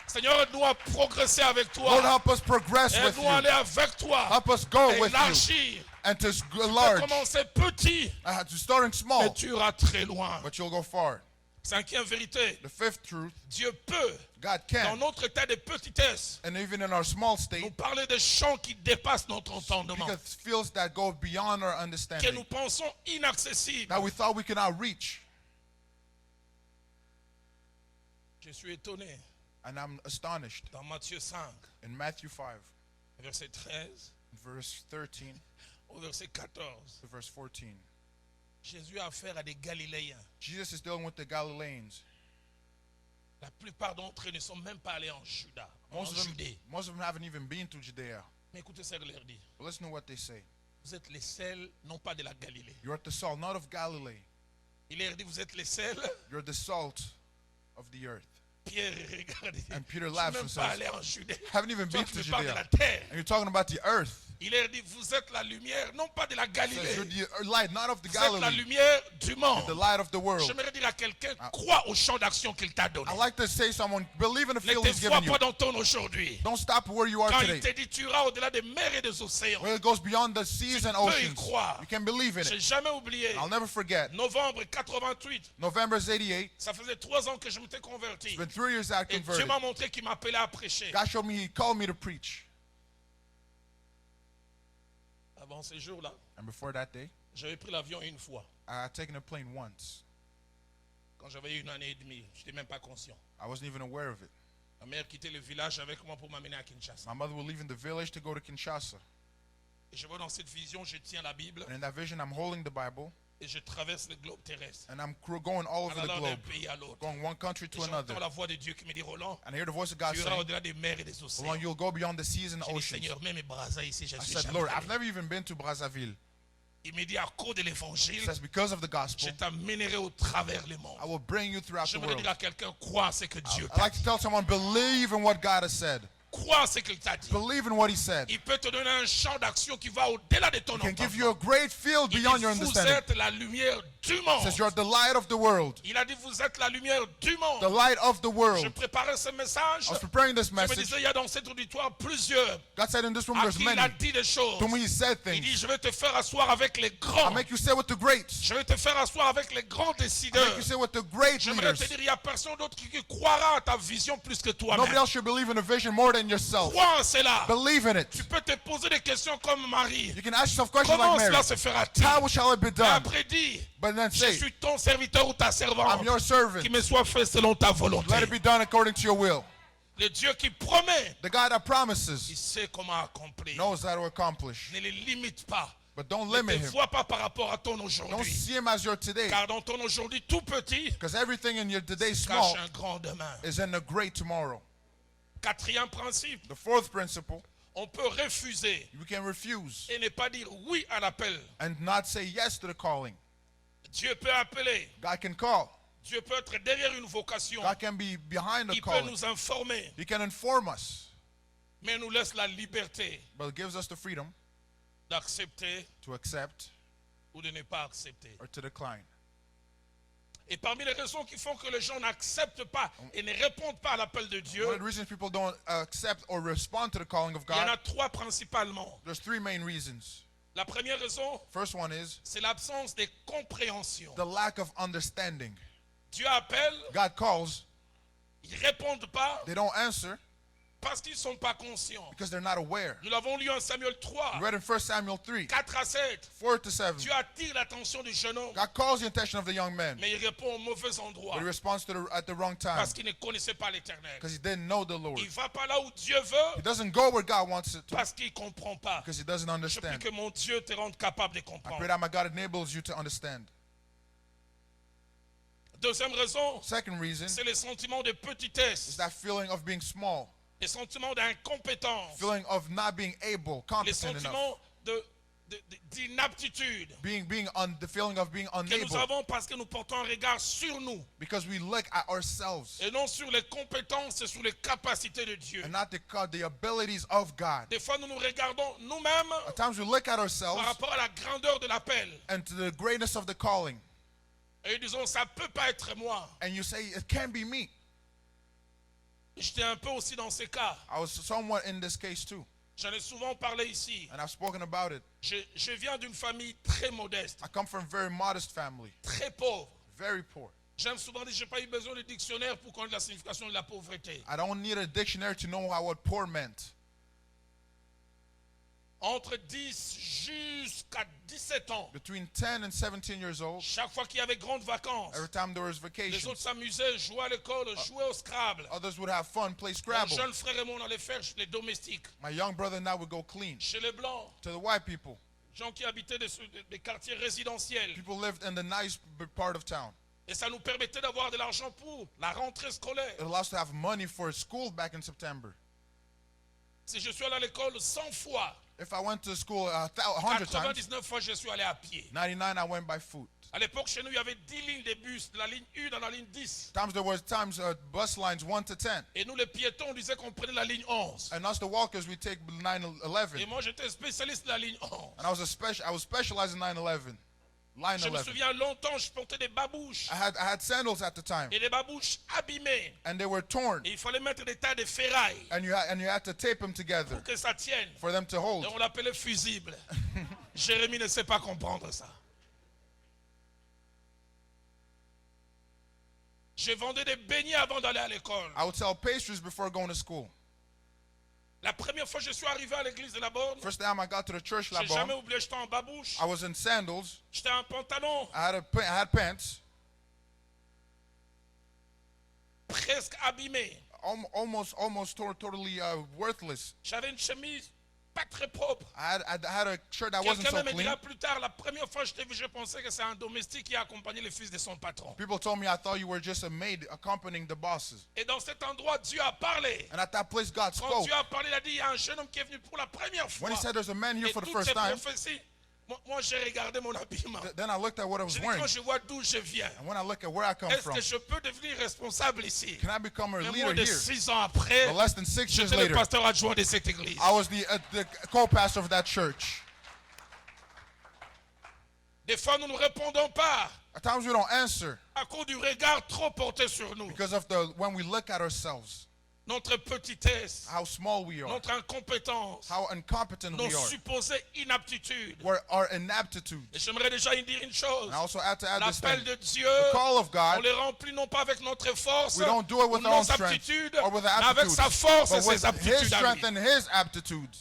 Seigneur, aide-nous à progresser avec Lord, toi. help us progress with Aide-nous à aller you. avec toi. Help us go with you. Élargir. And to Tu peux enlarge. commencer petit, To starting mais small, tu iras très loin. but you'll go far. Cinquième vérité, The fifth truth, Dieu peut, God dans can, notre état de petitesse, and even in our small nous state, parler de champs qui dépassent notre entendement, because fields that go beyond our que nous understanding, pensons inaccessibles. that we thought we could not reach. Je suis étonné. And I'm astonished. Dans Matthieu 5, In Matthew 5, verset 13 verse 13 au verset 14, to verse 14, Jésus a affaire à des Galiléens. Jesus is dealing with the Galileans. La plupart d'entre eux ne sont même pas allés en Juda, en Judée. Most of them haven't even been to Judea. Mais écoutez ce qu'il leur dit. But listen to what they say. Vous êtes les sels, non pas de la Galilée. You're the salt, not of Galilee. Il leur dit, vous êtes les sels. You're the salt of the earth. Pierre regarde. And Peter Je ne laughs suis and même pas says, allé en Judée. haven't even Toi, been tu to me parles de Judea. la terre. And you're talking about the earth. Il leur dit, vous êtes la lumière, non pas de la Says, Galilée. you're the light, not of the Vous êtes la Galilee, lumière du the monde. light of the world. J'aimerais dire à quelqu'un, crois au champ d'action qu'il t'a donné. I like to say someone, believe in the Ne field te he's vois given you. pas dans ton aujourd'hui. Don't stop where you are Quand il today. te dit, tu iras au-delà des mers et des océans. Where it goes beyond the seas and peux y oceans. croire. You can believe in J'ai it. jamais oublié. I'll never forget. Novembre 88, November 88. ça faisait 3 ans que je m'étais converti. It's been 3 years I Et Dieu converted. m'a montré qu'il m'appelait à prêcher. God showed me, He called me to preach. Avant ces jours-là, And before that day, j'avais pris l'avion une fois. I had taken a plane once. Quand j'avais 1 année et demie, je n'étais même pas conscient. I wasn't even aware of it. Ma mère quittait le village avec moi pour m'amener à Kinshasa. My mother was leaving the village to go to Kinshasa. Et je vois dans cette vision, je tiens la Bible And in that vision, I'm holding the Bible et je traverse le globe terrestre. and I'm going all En over the allant d'un globe, pays à l'autre. going one country Et to another. j'entends la voix de Dieu qui me dit, Roland, And I hear the voice of God tu iras saying, au-delà des mers et des Roland, océans. you'll go beyond the seas and J'ai dit, oceans. Seigneur, même Brazzaville ici, je I suis said, jamais Lord, allé. I've never even been to Brazzaville. Il me dit, à cause de He l'évangile, says, because of the gospel, je t'amènerai au travers le monde. I will bring you throughout the J'aimerais world. dire à quelqu'un, crois ce que Dieu I t'a like to dit. tell someone, believe in what God has said. Crois ce qu'il t'a dit. Believe in what he said. Il peut te donner un champ d'action qui va au-delà de ton He can give entendement. you a great field Il beyond dit, your vous understanding. êtes la lumière du He monde. says you're the light of the world. Il a dit, vous êtes la lumière du monde. The light of the Je world. préparais ce message. I was preparing this Je me message. disais, il y a dans cet auditoire plusieurs God said in this room à there's qui il a many dit des choses. to whom he said Il dit, things. je vais te faire asseoir avec les I'll grands. make you sit with the greats. Je vais te faire asseoir avec les grands I'll make décideurs. you sit with the great J'aimerais leaders. te dire, il n'y a personne d'autre qui croira à ta vision plus que Nobody toi-même. else should believe in a vision more than yourself. Crois en cela. Believe in it. Tu peux te poser des questions comme Marie. You can ask yourself questions Comment like cela Mary. se fera-t-il? How shall it be Et done? après dis, But then je say, suis ton serviteur ou ta servante. I'm your servant. Qu'il me soit fait selon ta volonté. Let it be done according to your will. Le Dieu qui promet, The God that il promises sait comment accomplir. knows how to accomplish. Ne le limite pas. But don't Ne limit te him. vois pas par rapport à ton Don't aujourd'hui. see him as your today. Car dans ton aujourd'hui tout petit, Because everything in your today cache small un grand demain. is in a great tomorrow. Quatrième principe, The fourth principle, on peut refuser we can refuse et ne pas dire oui à l'appel. and not say yes to the calling. Dieu peut appeler. God can call. Dieu peut être derrière une vocation. God can be behind the Il peut calling. nous informer, He can inform us, mais il nous laisse la liberté but it gives us the freedom d'accepter to accept ou de ne pas accepter. or to decline. Et parmi les raisons qui font que les gens n'acceptent pas et ne répondent pas à l'appel de Dieu, One of the reasons people don't accept or respond to the calling of il y en a God, trois principalement. there's three main reasons. La première raison, First one is c'est l'absence de compréhension. the lack of understanding. Dieu appelle, God calls, ils ne répondent pas they don't answer parce qu'ils ne sont pas conscients. because they're not aware. Nous l'avons lu en Samuel 3, We read in 1 Samuel 3, 4 à 7. 4 to 7. Dieu attire l'attention du jeune homme, God calls the attention of the young man, mais il répond au mauvais endroit but he responds at the wrong time parce qu'il ne connaissait pas l'Éternel. because he didn't know the Lord. Il ne va pas là où Dieu veut He doesn't go where God wants it to parce qu'il ne comprend pas. because he doesn't Je prie understand. que mon Dieu te rende capable de I pray comprendre. that my God enables you to understand. Deuxième raison, Second reason c'est le sentiment de is petitesse, that feeling of being small, le sentiment d'incompétence, feeling of not being able, le competent enough, sentiment d'inaptitude the feeling of being que nous unable avons parce que nous portons un regard sur nous because we look at ourselves et non sur les compétences et sur les capacités de Dieu. and not the abilities of God. Des fois, nous nous regardons nous-mêmes At times we look at par ourselves rapport à la grandeur de l'appel and to the greatness of the calling, et disons, ça ne peut pas être moi. and you say, it can't be me. J'étais un peu aussi dans ces cas. I was somewhat in this case too, J'en ai souvent parlé ici. and I've spoken about it. Je viens d'une famille très modeste, I come from a very modest family, très pauvre. very poor. J'aime souvent dire que je n'ai pas eu besoin de dictionnaire pour connaître la signification de la pauvreté. I don't need a dictionary to know what poor meant. Entre 10 jusqu'à 17 ans, Between 10 and 17 years old, chaque fois qu'il y avait grandes vacances, every time there was les vacation, autres s'amusaient, jouaient à l'école, jouaient au Scrabble. others would have fun, play Mon Scrabble. jeune frère et moi, on allait faire les domestiques. My young brother and I would go clean. Chez les Blancs, To the white people, gens qui habitaient des quartiers résidentiels. people lived in the nice part of town. Et ça nous permettait d'avoir de l'argent pour la rentrée scolaire. It allows us to have money for school back in September. Si je suis allé à l'école 100 fois, If I went to school 100 times, 99 fois je suis allé à pied. 99 I went by foot. À l'époque, chez nous, il y avait 10 lignes de bus, de la ligne 1 dans la ligne 10. There were times bus lines 1 to 10. Et nous, les piétons, on disait qu'on prenait la ligne 11. And us the walkers, we take 911. Et moi, j'étais spécialiste de la ligne 11. And I was specialized in 911. Line Je me 11. souviens, longtemps, je portais des babouches. I had sandals at the time, Et des babouches abîmées. and they were torn, Et il fallait mettre des tas de ferrailles and you had to tape them together pour que ça tienne. for them to hold. Et on l'appelait fusible. Jérémie ne sait pas comprendre ça. Je vendais des beignets avant d'aller à l'école. I would sell pastries before going to school. La première fois que je suis arrivé à l'église de la Borne, First time I got to the church, j'ai jamais Labon, oublié, j'étais en babouche, I was in sandals. j'étais en pantalon, I had pants, presque abîmé. almost totally worthless. J'avais une chemise pas très propre. I had a shirt that wasn't Quelqu'un so me clean. dira plus tard, la première fois que je t'ai vu, je pensais que c'est un domestique qui a accompagné le fils de son patron. People told me I thought you were just a maid accompanying the bosses. Et dans cet endroit, Dieu a parlé. And at that place, God Quand spoke. Dieu a parlé, il a dit, il y a un jeune homme qui est venu pour la première fois. When he said there's a man here Et for the toutes first ces time, prophéties Moi, j'ai regardé mon habillement. Then I looked at what I was J'ai dit, wearing. quand je vois d'où je viens, And when I look at where I come est-ce from, que je peux devenir responsable ici? can I become a Mais leader moins de here? 6 ans après, But less than 6 years j'étais le later, pasteur adjoint de cette église. I was the co-pastor of that church. Des fois, nous ne répondons pas At times we don't answer à cause du regard trop porté sur nous. because of when we look at ourselves, Notre petitesse, how small we are, notre incompétence, how incompetent nos we are, supposées inaptitudes. our inaptitude. Et j'aimerais déjà dire une chose. And I also had to add this L'appel thing. de Dieu, The call of on God, les remplit non pas avec notre force we don't do it ou with our own nos strength aptitudes, or with mais our avec sa aptitudes, force et but with ses His aptitudes à strength lui. and His aptitudes.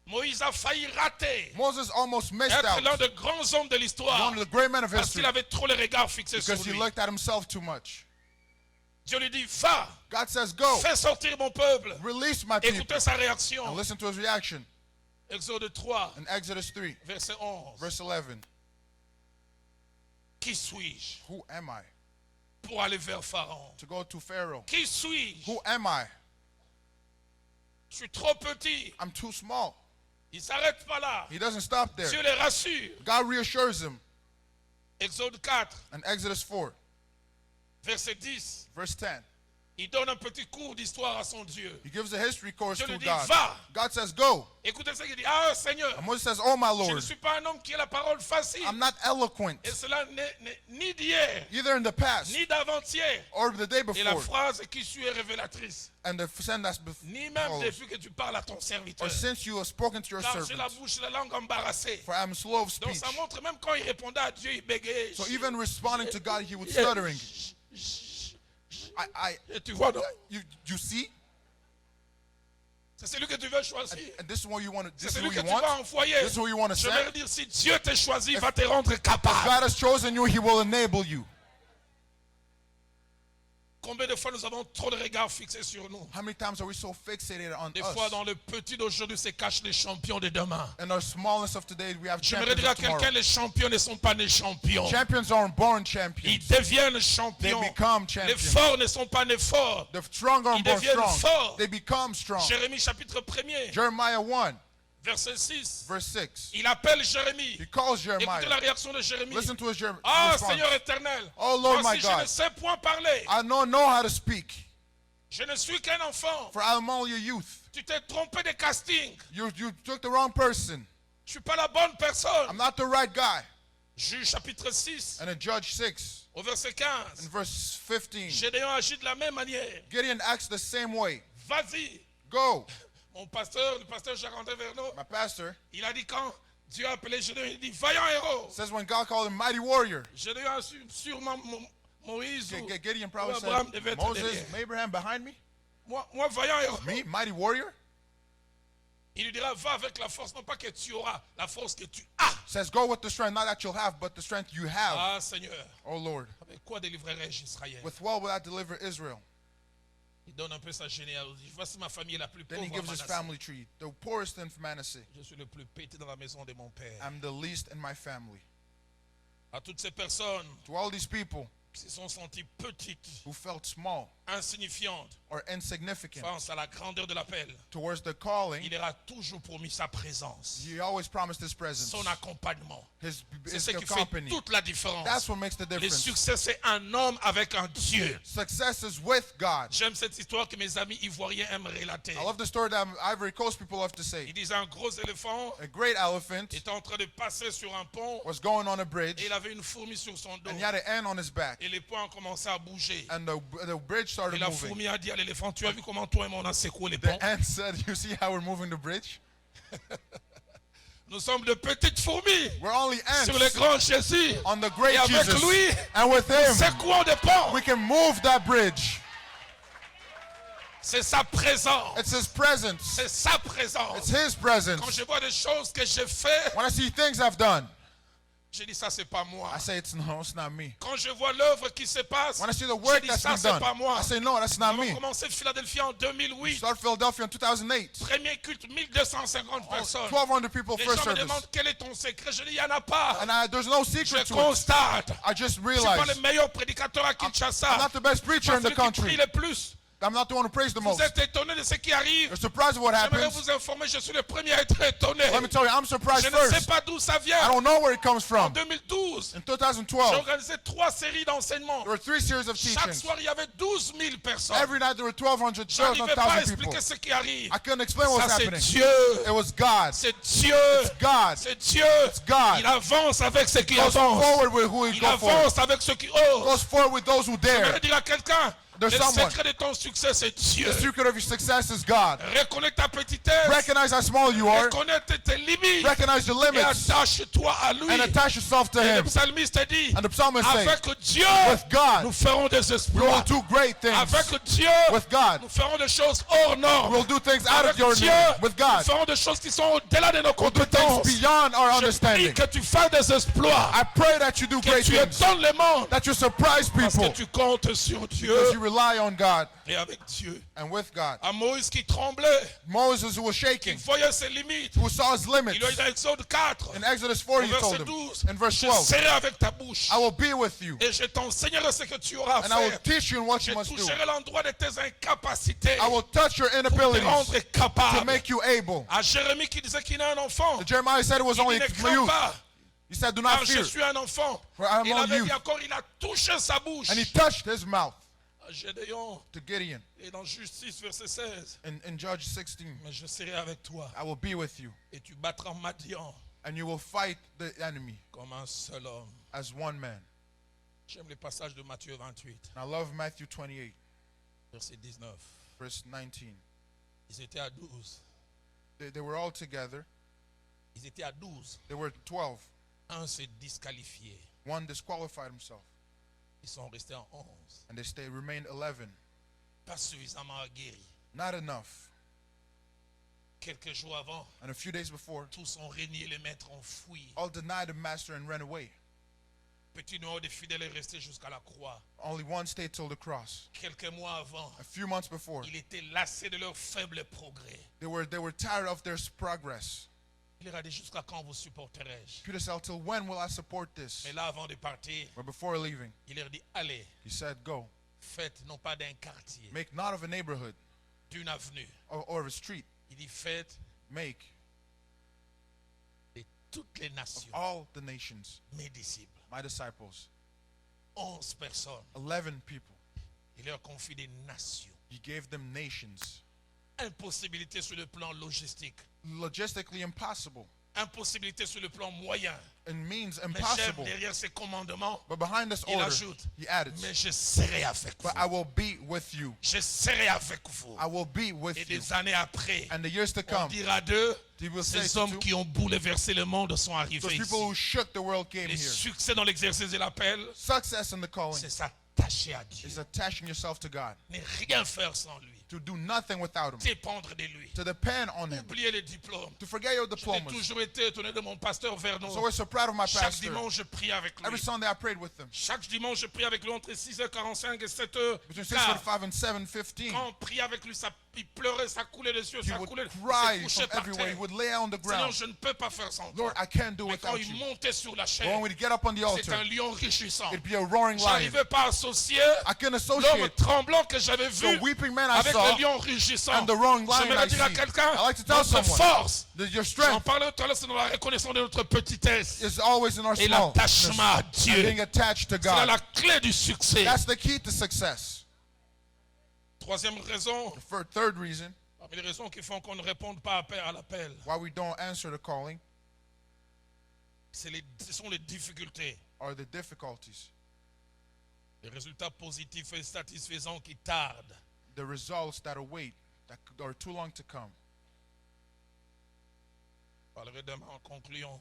Moïse a failli rater, Moses almost missed être l'un out, des grands hommes de l'histoire, one of the great men of parce history, qu'il avait trop le regard fixé sur because he lui. looked at himself too much. Dieu lui dit, va, God says, go, fais sortir mon peuple. release my people. Écoutez sa réaction. And listen to his reaction Exode 3, in Exodus 3, verset 11. verse 11. Qui suis-je Who am I pour aller vers Pharaon? to go to Pharaoh? Qui suis-je? Who am I? Je suis trop petit. I'm too small. Il ne s'arrête pas là. He doesn't stop there. Dieu les rassure. God reassures him Exode 4, in Exodus 4, verset 10. verse 10. Il donne un petit cours d'histoire à son Dieu. He gives a history course Dieu to lui dit, God. va. God says, go. Écoutez ce qu'il dit. Ah, Seigneur, And Moses says, oh my je ne Lord, suis pas un homme qui a la parole facile. I'm not eloquent, Et cela n'est ni d'hier, either in the past ni d'avant-hier. or the day Et la before, phrase qui suit est révélatrice. and the sin that's Ni même follows. depuis que tu parles à ton serviteur. Or since you have spoken to your Car j'ai la servant, bouche et la langue embarrassées. for I am slow of Donc speech. ça montre même quand il répondait à Dieu, il bégayait. So even responding to God, he was stuttering. Et tu vois, donc, You see? c'est celui que tu veux choisir. And this is what you want to, C'est this is celui who que you tu vas want. envoyer. This is who you want to Je vais send. dire, si Dieu t'a choisi, il va te rendre capable. God has chosen you, he will enable you. Combien de fois nous avons trop de regards fixés sur nous? How many times are we so fixated on Des fois, us? dans le petit d'aujourd'hui se cachent les champions de demain. In our smallness of today, we have J'aimerais champions dire à of quelqu'un, tomorrow. les champions ne sont pas nés champions. Champions aren't born Ils champions. deviennent champions. They become Les champions. forts ne sont pas nés forts. The strong aren't Ils born deviennent strong. forts. They become strong. Jérémie chapitre 1er, Jeremiah 1, verset 6. verse 6. Il appelle Jérémie. He calls Écoutez la Jeremiah. réaction de Jérémie. Listen to his Ah, response. Seigneur éternel, Oh, Lord voici, my je God. ne sais point parler. I don't know how to speak, Je ne suis qu'un enfant. for I am only a youth. Tu t'es trompé de casting. You took the wrong person. Je suis pas la bonne personne. I'm not the right guy. Juge chapitre 6, And in Judge 6, au verset in 15. verse 15, Gédéon agit de la même manière. Gideon acts the same way. Vas-y. Go. Mon pasteur, le pasteur Jacques-André Verneau, My pastor il a dit quand Dieu a appelé Gédéon, il dit vaillant héros. says when God called him mighty warrior, Gédéon a sûrement Moïse ou Gideon probably Abraham devait said, être Moses, derrière. Abraham behind me? Moi, vaillant héros. Me, mighty warrior? Il lui dira va avec la force, non pas que tu auras, la force que tu as. Says go with the strength, not that you'll have, but the strength you have. Ah Seigneur, Oh Lord. avec quoi délivrerai-je Israël? With what will I deliver Israel? Il donne un peu sa généalogie. Voici ma famille la plus Then he pauvre à gives his Manasseh. family tree. The poorest in Manasseh. Je suis le plus pété dans la maison de mon père. I'm the least in my family. À toutes ces personnes To all these people qui se sont senties petites, who felt small insignifiantes, or insignificant face à la grandeur de l'appel, towards the calling, il leur a toujours promis sa présence, he always promised his presence, son accompagnement. his C'est ce qui fait company. toute la différence. That's what makes the Le difference. succès, c'est un homme avec un Dieu. Success is with God. J'aime cette histoire que mes amis ivoiriens aiment relater. I love the story that Ivory Coast people love to say. Il disait un gros éléphant A great elephant était en train de passer sur un pont was going on a et bridge, il avait une fourmi sur son dos. and he had an ant on his back, Et les poings ont commencé à bouger. and the bridge Et started la moving. fourmi a dit à l'éléphant, tu as vu comment toi et moi on a secoué les The ponts? ant said, "You see how we're moving the bridge? Nous sommes de petites fourmis We're only sur le ants grand Jésus. on the Et great avec Jesus, lui, and with him secouons des ponts. we can move that bridge. C'est sa présence. It's his presence. C'est sa présence. It's his Quand presence. je vois des choses que j'ai fait, When I see things I've done, je dis ça c'est pas moi. I say it's not me. Quand je vois l'œuvre qui se passe, When I see the je work dis that's ça been c'est done, pas moi. I say no, that's not Nous avons me. commencé Philadelphie en 2008. Start Philadelphia in 2008. Premier culte, 1250 personnes. 1,200 people Les first gens me service. demandent quel est ton secret. Je dis il n'y en a pas. And there's no Je secret to it. constate. I just Je ne suis pas realized le meilleur prédicateur à I'm Kinshasa. not the best preacher in Pas the celui qui prie country. le plus. I'm not the one who prays the Vous most. êtes étonné de ce qui arrive. You're surprised at what J'aimerais happens. vous informer, je suis le premier à être étonné. Let me tell you, I'm surprised Je ne sais first. pas d'où ça I vient. don't know where it comes En from. 2012, In j'ai 2012, organisé 3 séries d'enseignements. there were 3 series of Chaque teachings. soir, il y avait 12 000 personnes. Every night there were 1,200, Je n'arrivais pas à 12,000 people. expliquer ce qui arrive. I couldn't explain what was Ça, c'est happening. Dieu. It was God. C'est Dieu. God. C'est Dieu. God. Il avance avec ceux qui Goes avancent. forward with who he Il goes forward. avance avec ceux qui osent. Goes forward with those who Je dare. vais dire à quelqu'un, le There's someone. secret de ton succès, c'est Dieu. The secret of your success is God. Reconnais ta petitesse. Recognize how small you are. Reconnais tes limites. Recognize your Et limits. attache-toi à lui. And attach yourself to Et le him. psalmiste dit, And the psalmist says, avec Dieu, with God, nous ferons des we will exploits. do great things. Avec Dieu, With God, nous ferons des choses hors normes. we'll do things out Avec of your Dieu, name. With nous God, ferons des choses qui sont au-delà de nos we'll do things compétences. beyond our Je prie understanding. que tu fasses des exploits. I pray that you do Que great tu things. étonnes le monde. That you surprise Parce que people. tu comptes sur Dieu. Because you rely on God Et avec Dieu. and with God. À Moïse qui tremblait, Moses, who was qui shaking, voyait ses limites. who saw his limits. Il a dit dans Exode 4, In Exodus 4, au he told verset him. 12, In verse je 12, serai avec ta bouche. I will be with you. Et je t'enseignerai ce que tu auras à And I will faire. teach you in what Je you must do. toucherai l'endroit de tes incapacités I will touch your pour te inabilities rendre to capable. make you able. À Jérémie qui disait qu'il a un enfant, Jeremiah said it was il only dit ne for crains youth. pas, He said, do car not je fear. suis un enfant. For I am Il all avait youth. dit encore, il a touché sa bouche. And he touched his mouth À Gédéon, to Gideon et dans Justice, verset 16, in Judges 16. mais je serai avec toi, I will be with you, et tu battras Madian and you will fight the enemy comme un seul homme. as one man. J'aime les passages de Matthieu 28, And I love Matthew 28, verset 19. verse 19. Ils étaient à 12. They were all together. Ils étaient à 12. They were 12. Un s'est disqualifié. One disqualified himself, Ils sont restés en 11. and they remained 11. Pas suffisamment aguerris. Not enough. Quelques jours avant, And a few days before, tous ont régné, les maîtres ont fui. all denied the master and ran away. Petit noyau de fidèles est resté jusqu'à la croix. Only one stayed till the cross. Quelques mois avant, A few months before, il était lassé de leur faible progrès. they were tired of their progress. Il leur a dit jusqu'à quand vous supporterai-je? Peter said, till when will I support this? Mais là, avant de partir, But before leaving, il leur dit allez, he said, go. faites non pas d'un quartier, Make not of a neighborhood d'une avenue. or of a street. Il dit faites Make de toutes les of nations all the nations mes disciples. my disciples. 11 personnes. 11 people. Il leur confie des nations. He gave them nations. Impossibilité sur le plan logistique. Logistically impossible. Impossibilité sur le plan moyen. It means Mais j'aime impossible. derrière ces commandements, But behind this il order, ajoute, he added, mais je serai avec vous. but I will be with you. Je serai avec vous. I will be Et with you. des années après, And the years to on come, dira d'eux, he will say ces to hommes qui ont bouleversé le monde sont arrivés those ici. people who shook the world came Les here. succès dans l'exercice de l'appel, Success in the calling c'est s'attacher à Dieu. is attaching yourself to God, Ne rien faire sans lui. to do nothing without him, Dépendre de lui. to depend on him, Oubliez les diplômes. to forget your J'ai diplomas. toujours été étonné de mon pasteur Vernon. So we're so proud of my Chaque pastor. dimanche, je prie avec Every lui. Sunday I prayed with him. Chaque dimanche, je prie avec lui entre 6h45 et 7h. Between 6:45 and 7:15, Quand on prie avec lui, il pleurait, ça coulait des yeux, he ça would coulait. cry Il se from couchait par everywhere. He terre. would lay on the Seigneur, ground. je ne peux pas faire sans toi. Lord, I can't do Mais quand without il you. montait sur la But chair, when we get up on the c'est un altar, lion enrichissant. it'd be a roaring Je lion. n'arrivais pas à associer I can l'homme associate tremblant que j'avais vu the weeping man I avec saw le lion enrichissant. and the roaring lion J'aimerais I dire à see. quelqu'un, I like to tell notre someone force, that your j'en strength parlais tout à l'heure, c'est dans la reconnaissance de notre petitesse is always in our et smallness l'attachement à and Dieu. being attached to C'est là God. la clé du succès. That's the key to success. Troisième raison, The third reason parmi les raisons qui font qu'on ne réponde pas à l'appel, why we don't answer the calling ce sont les difficultés, are the difficulties, les résultats positifs et satisfaisants qui tardent. the results that await, that are too long to come. Je parlerai demain en concluant.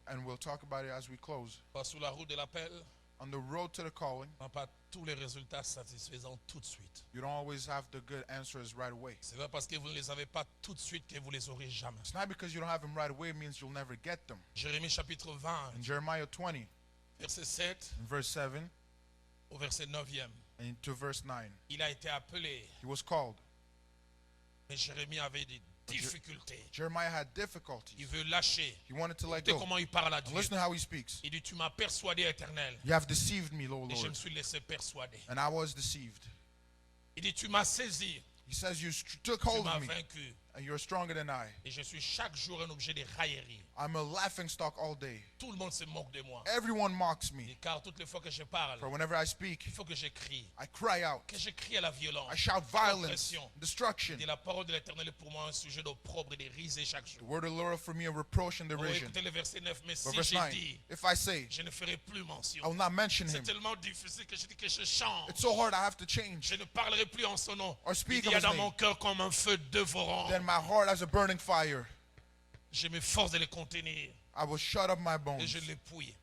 And we'll talk about it as we close. Pas sur la route de l'appel, On the road to the calling, on n'a pas tous les résultats satisfaisants tout de suite. you don't always have the good answers right away. C'est pas parce que vous ne les avez pas tout de suite que vous les aurez jamais. It's not because you don't have them right away, it means you'll never get them. Jérémie chapitre 20, In Jeremiah 20, verset 7 in verse 7 au verset 9e, and to verse 9, il a été appelé, he was called. mais Jérémie avait des difficultés. Jeremiah had Il difficulties. veut lâcher. He wanted to let Écoutez go. comment il parle à And Dieu. listen to how he speaks. Il dit, tu m'as persuadé, Éternel, You have deceived me, O et je me Lord, suis laissé persuader. and I was deceived. Il dit, tu m'as saisi, He says, you took tu hold m'as of me, vaincu. and you're stronger than I. Et je suis chaque jour un objet de raillerie. I'm a laughing stock all day. Tout le monde se moque de moi. Everyone mocks me. Et car toutes les fois que je parle, For whenever I speak, il faut que je crie. I cry out. Que je crie à la violence. I shout violence, destruction. Et la parole de l'Éternel est pour moi un sujet d'opprobre et de risée chaque The jour. word of the Lord for me a reproach and On va derision. écouter le verset 9. Mais But si verse j'ai 9, dit, if I say, je ne ferai plus I will mention. not mention C'est him. tellement difficile que je dis que je change. It's so hard I have to change. Je ne parlerai plus en son nom. Or speak Il y of a his dans mon name. cœur comme un feu dévorant. Then my heart has a burning fire. Je m'efforce de le contenir. I will shut up my Et bones. je l'épouille.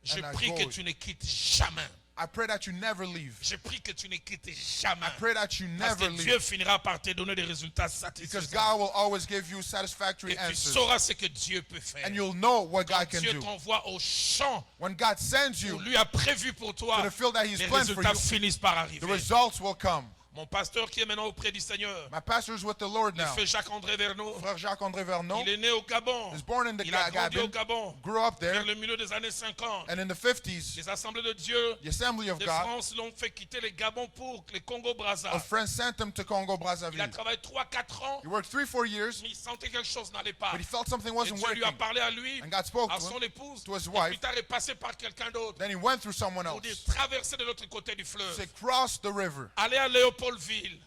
Je And I prie que go. tu ne quittes jamais. I pray that you never leave. Je prie que tu ne quittes jamais. I pray that you Parce que never Dieu leave. finira par te donner des résultats Because satisfaisants. God will always give you satisfactory Et tu answers. sauras ce que Dieu peut faire. And you'll know what Quand God can Dieu do. t'envoie au champ When God sends où you lui a prévu pour toi, to the field that He's les planned for résultats you, finissent par the arriver. results will come. Mon pasteur qui est maintenant auprès du Seigneur, My pastor is with the Lord le now. feu Jacques-André Verneau, Frère Jacques-André Verneau il est né au Gabon. was born in the Il a grandi au Gabon, Gabon, grew up there, vers le milieu des années 50. and in the 50s, Les assemblées de Dieu the Assembly of de God France l'ont fait quitter le Gabon pour le Congo-Brazza. of friends sent him to Congo Il a Brazzaville. travaillé 3-4 ans, He worked 3-4 years, mais il sentait que quelque chose n'allait pas. but he felt something Et wasn't Dieu lui a working. parlé à lui, And God spoke à to son him, épouse, to his et wife. plus tard est passé par quelqu'un d'autre Then he went through someone pour else. dire traverser de l'autre côté du fleuve. Say, cross the river. Allez à Léopoldville.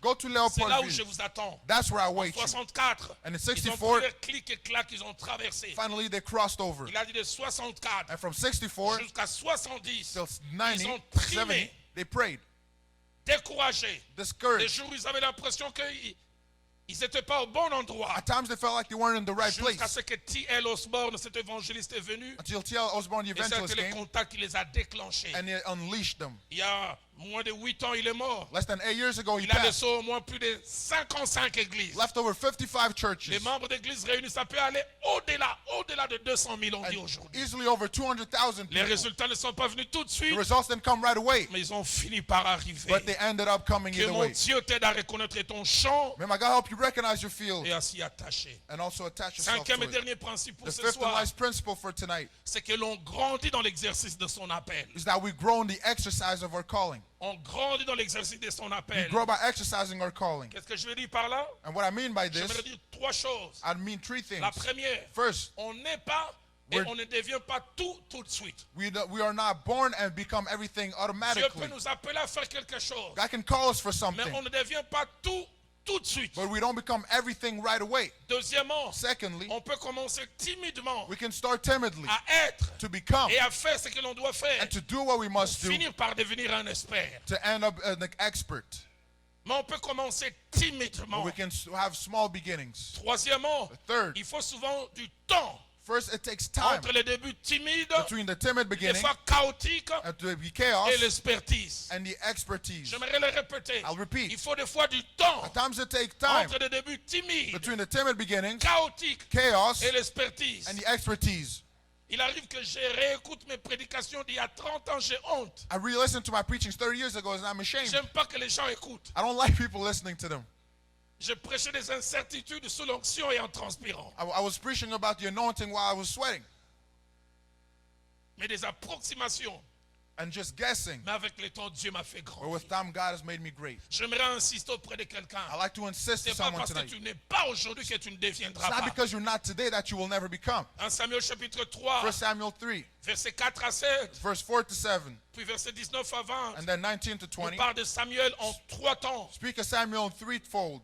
Go to C'est là où je Leopoldville. vous attends. That's where I En wait you. 64, And in ils ont 64, pris le clic et clac, ils ont traversé. finally they crossed over. Il a dit de 64 And from 64 jusqu'à 70, till ils 90, ont trimé, 70, they prayed, découragés. Des discouraged. jours où ils avaient l'impression qu'ils n'étaient pas au bon endroit. At times they felt like they weren't in the right Jusqu'à place. ce que T.L. Osborne, cet évangéliste, est venu. Until T.L. Osborne, the Et c'était evangelist, le came contact qui les a déclenchés. and he unleashed them. Il y a moins de 8 ans, il est mort. Less than 8 years ago, he Il a passed. laissé au moins plus de 55 églises. Left over 55 Les churches. membres d'églises réunis, ça peut aller au-delà de 200 000, on dit And aujourd'hui. easily over 200,000 Les people. résultats ne sont pas venus tout de The suite, results didn't come right away, mais ils ont fini par arriver. but they ended up coming Que either mon way. Dieu t'aide à reconnaître ton champ May my God help you recognize your field et à s'y attacher. and also attach yourself Cinquième et to it. dernier principe pour The ce fifth and soir, last principle for tonight c'est que l'on grandit dans l'exercice de son appel. is that we grow in the exercise of our calling. On grandit dans l'exercice de son We appel. grow by exercising our calling. Qu'est-ce que je veux dire par là? And what I mean by this, J'aimerais dire 3 choses. I mean 3 things. La première, First, on n'est pas et We're- on ne devient pas tout de suite. we are not born and become everything Dieu peut automatically. nous appeler à faire quelque chose, God can call us for mais something, on ne devient pas tout de suite. but we don't become everything right away. Deuxièmement, Secondly, on peut commencer timidement we can start timidly à être to become et à faire ce que l'on doit faire and to do what we pour must do finir par devenir un expert. to end up an expert. Mais on peut commencer But timidement. we can have small beginnings. Troisièmement, Third, il faut souvent du temps first it takes time entre les débuts timides, between the timid des beginning fois chaotiques, and to be chaos et l'expertise. and the expertise. J'aimerais le répéter. I'll repeat. Il faut des fois du temps At times it takes time entre les débuts timides, between the timid beginnings, chaotiques chaos, et l'expertise. and the expertise. Il arrive que je réécoute mes prédications d'il y a 30 ans, j'ai honte. I re-listened to my preachings 30 years ago and I'm ashamed. J'aime pas que les gens écoutent. I don't like people listening to them. Je prêchais des incertitudes sous l'onction et en transpirant. I was preaching about the anointing while I was sweating Mais des approximations. and just guessing. Mais avec le temps, Dieu m'a fait But grand. with time, God has made me great. J'aimerais insister auprès de quelqu'un. I like to insist to C'est pas someone parce que tonight. tu n'es pas aujourd'hui que tu ne It's deviendras not pas. because you're not today that you will never become. 1 Samuel chapitre 3, 1 Samuel 3, versets 4 à 7, verse 4 to 7, puis verset 19 à 20. and then 19 to On 20. parle de Samuel en 3 temps. Speak of Samuel threefold.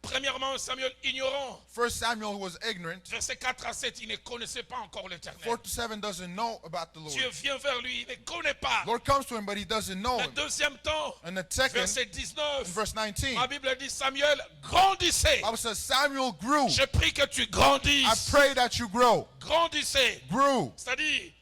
Premièrement, Samuel ignorant. 1 Samuel, who was ignorant. Verset 4 à 7, il ne connaissait pas encore 4 l'Éternel. to 7 doesn't know about the Lord. Dieu vient vers lui, il ne connaît pas. Lord comes to him, but he doesn't know Le him. deuxième temps, And the second, verset in 19, verse 19, ma Bible dit Samuel grandissait. Bible says Samuel grew. Je prie que tu I grandisses. pray that you grow. Grandissez. Grew. C'est-à-dire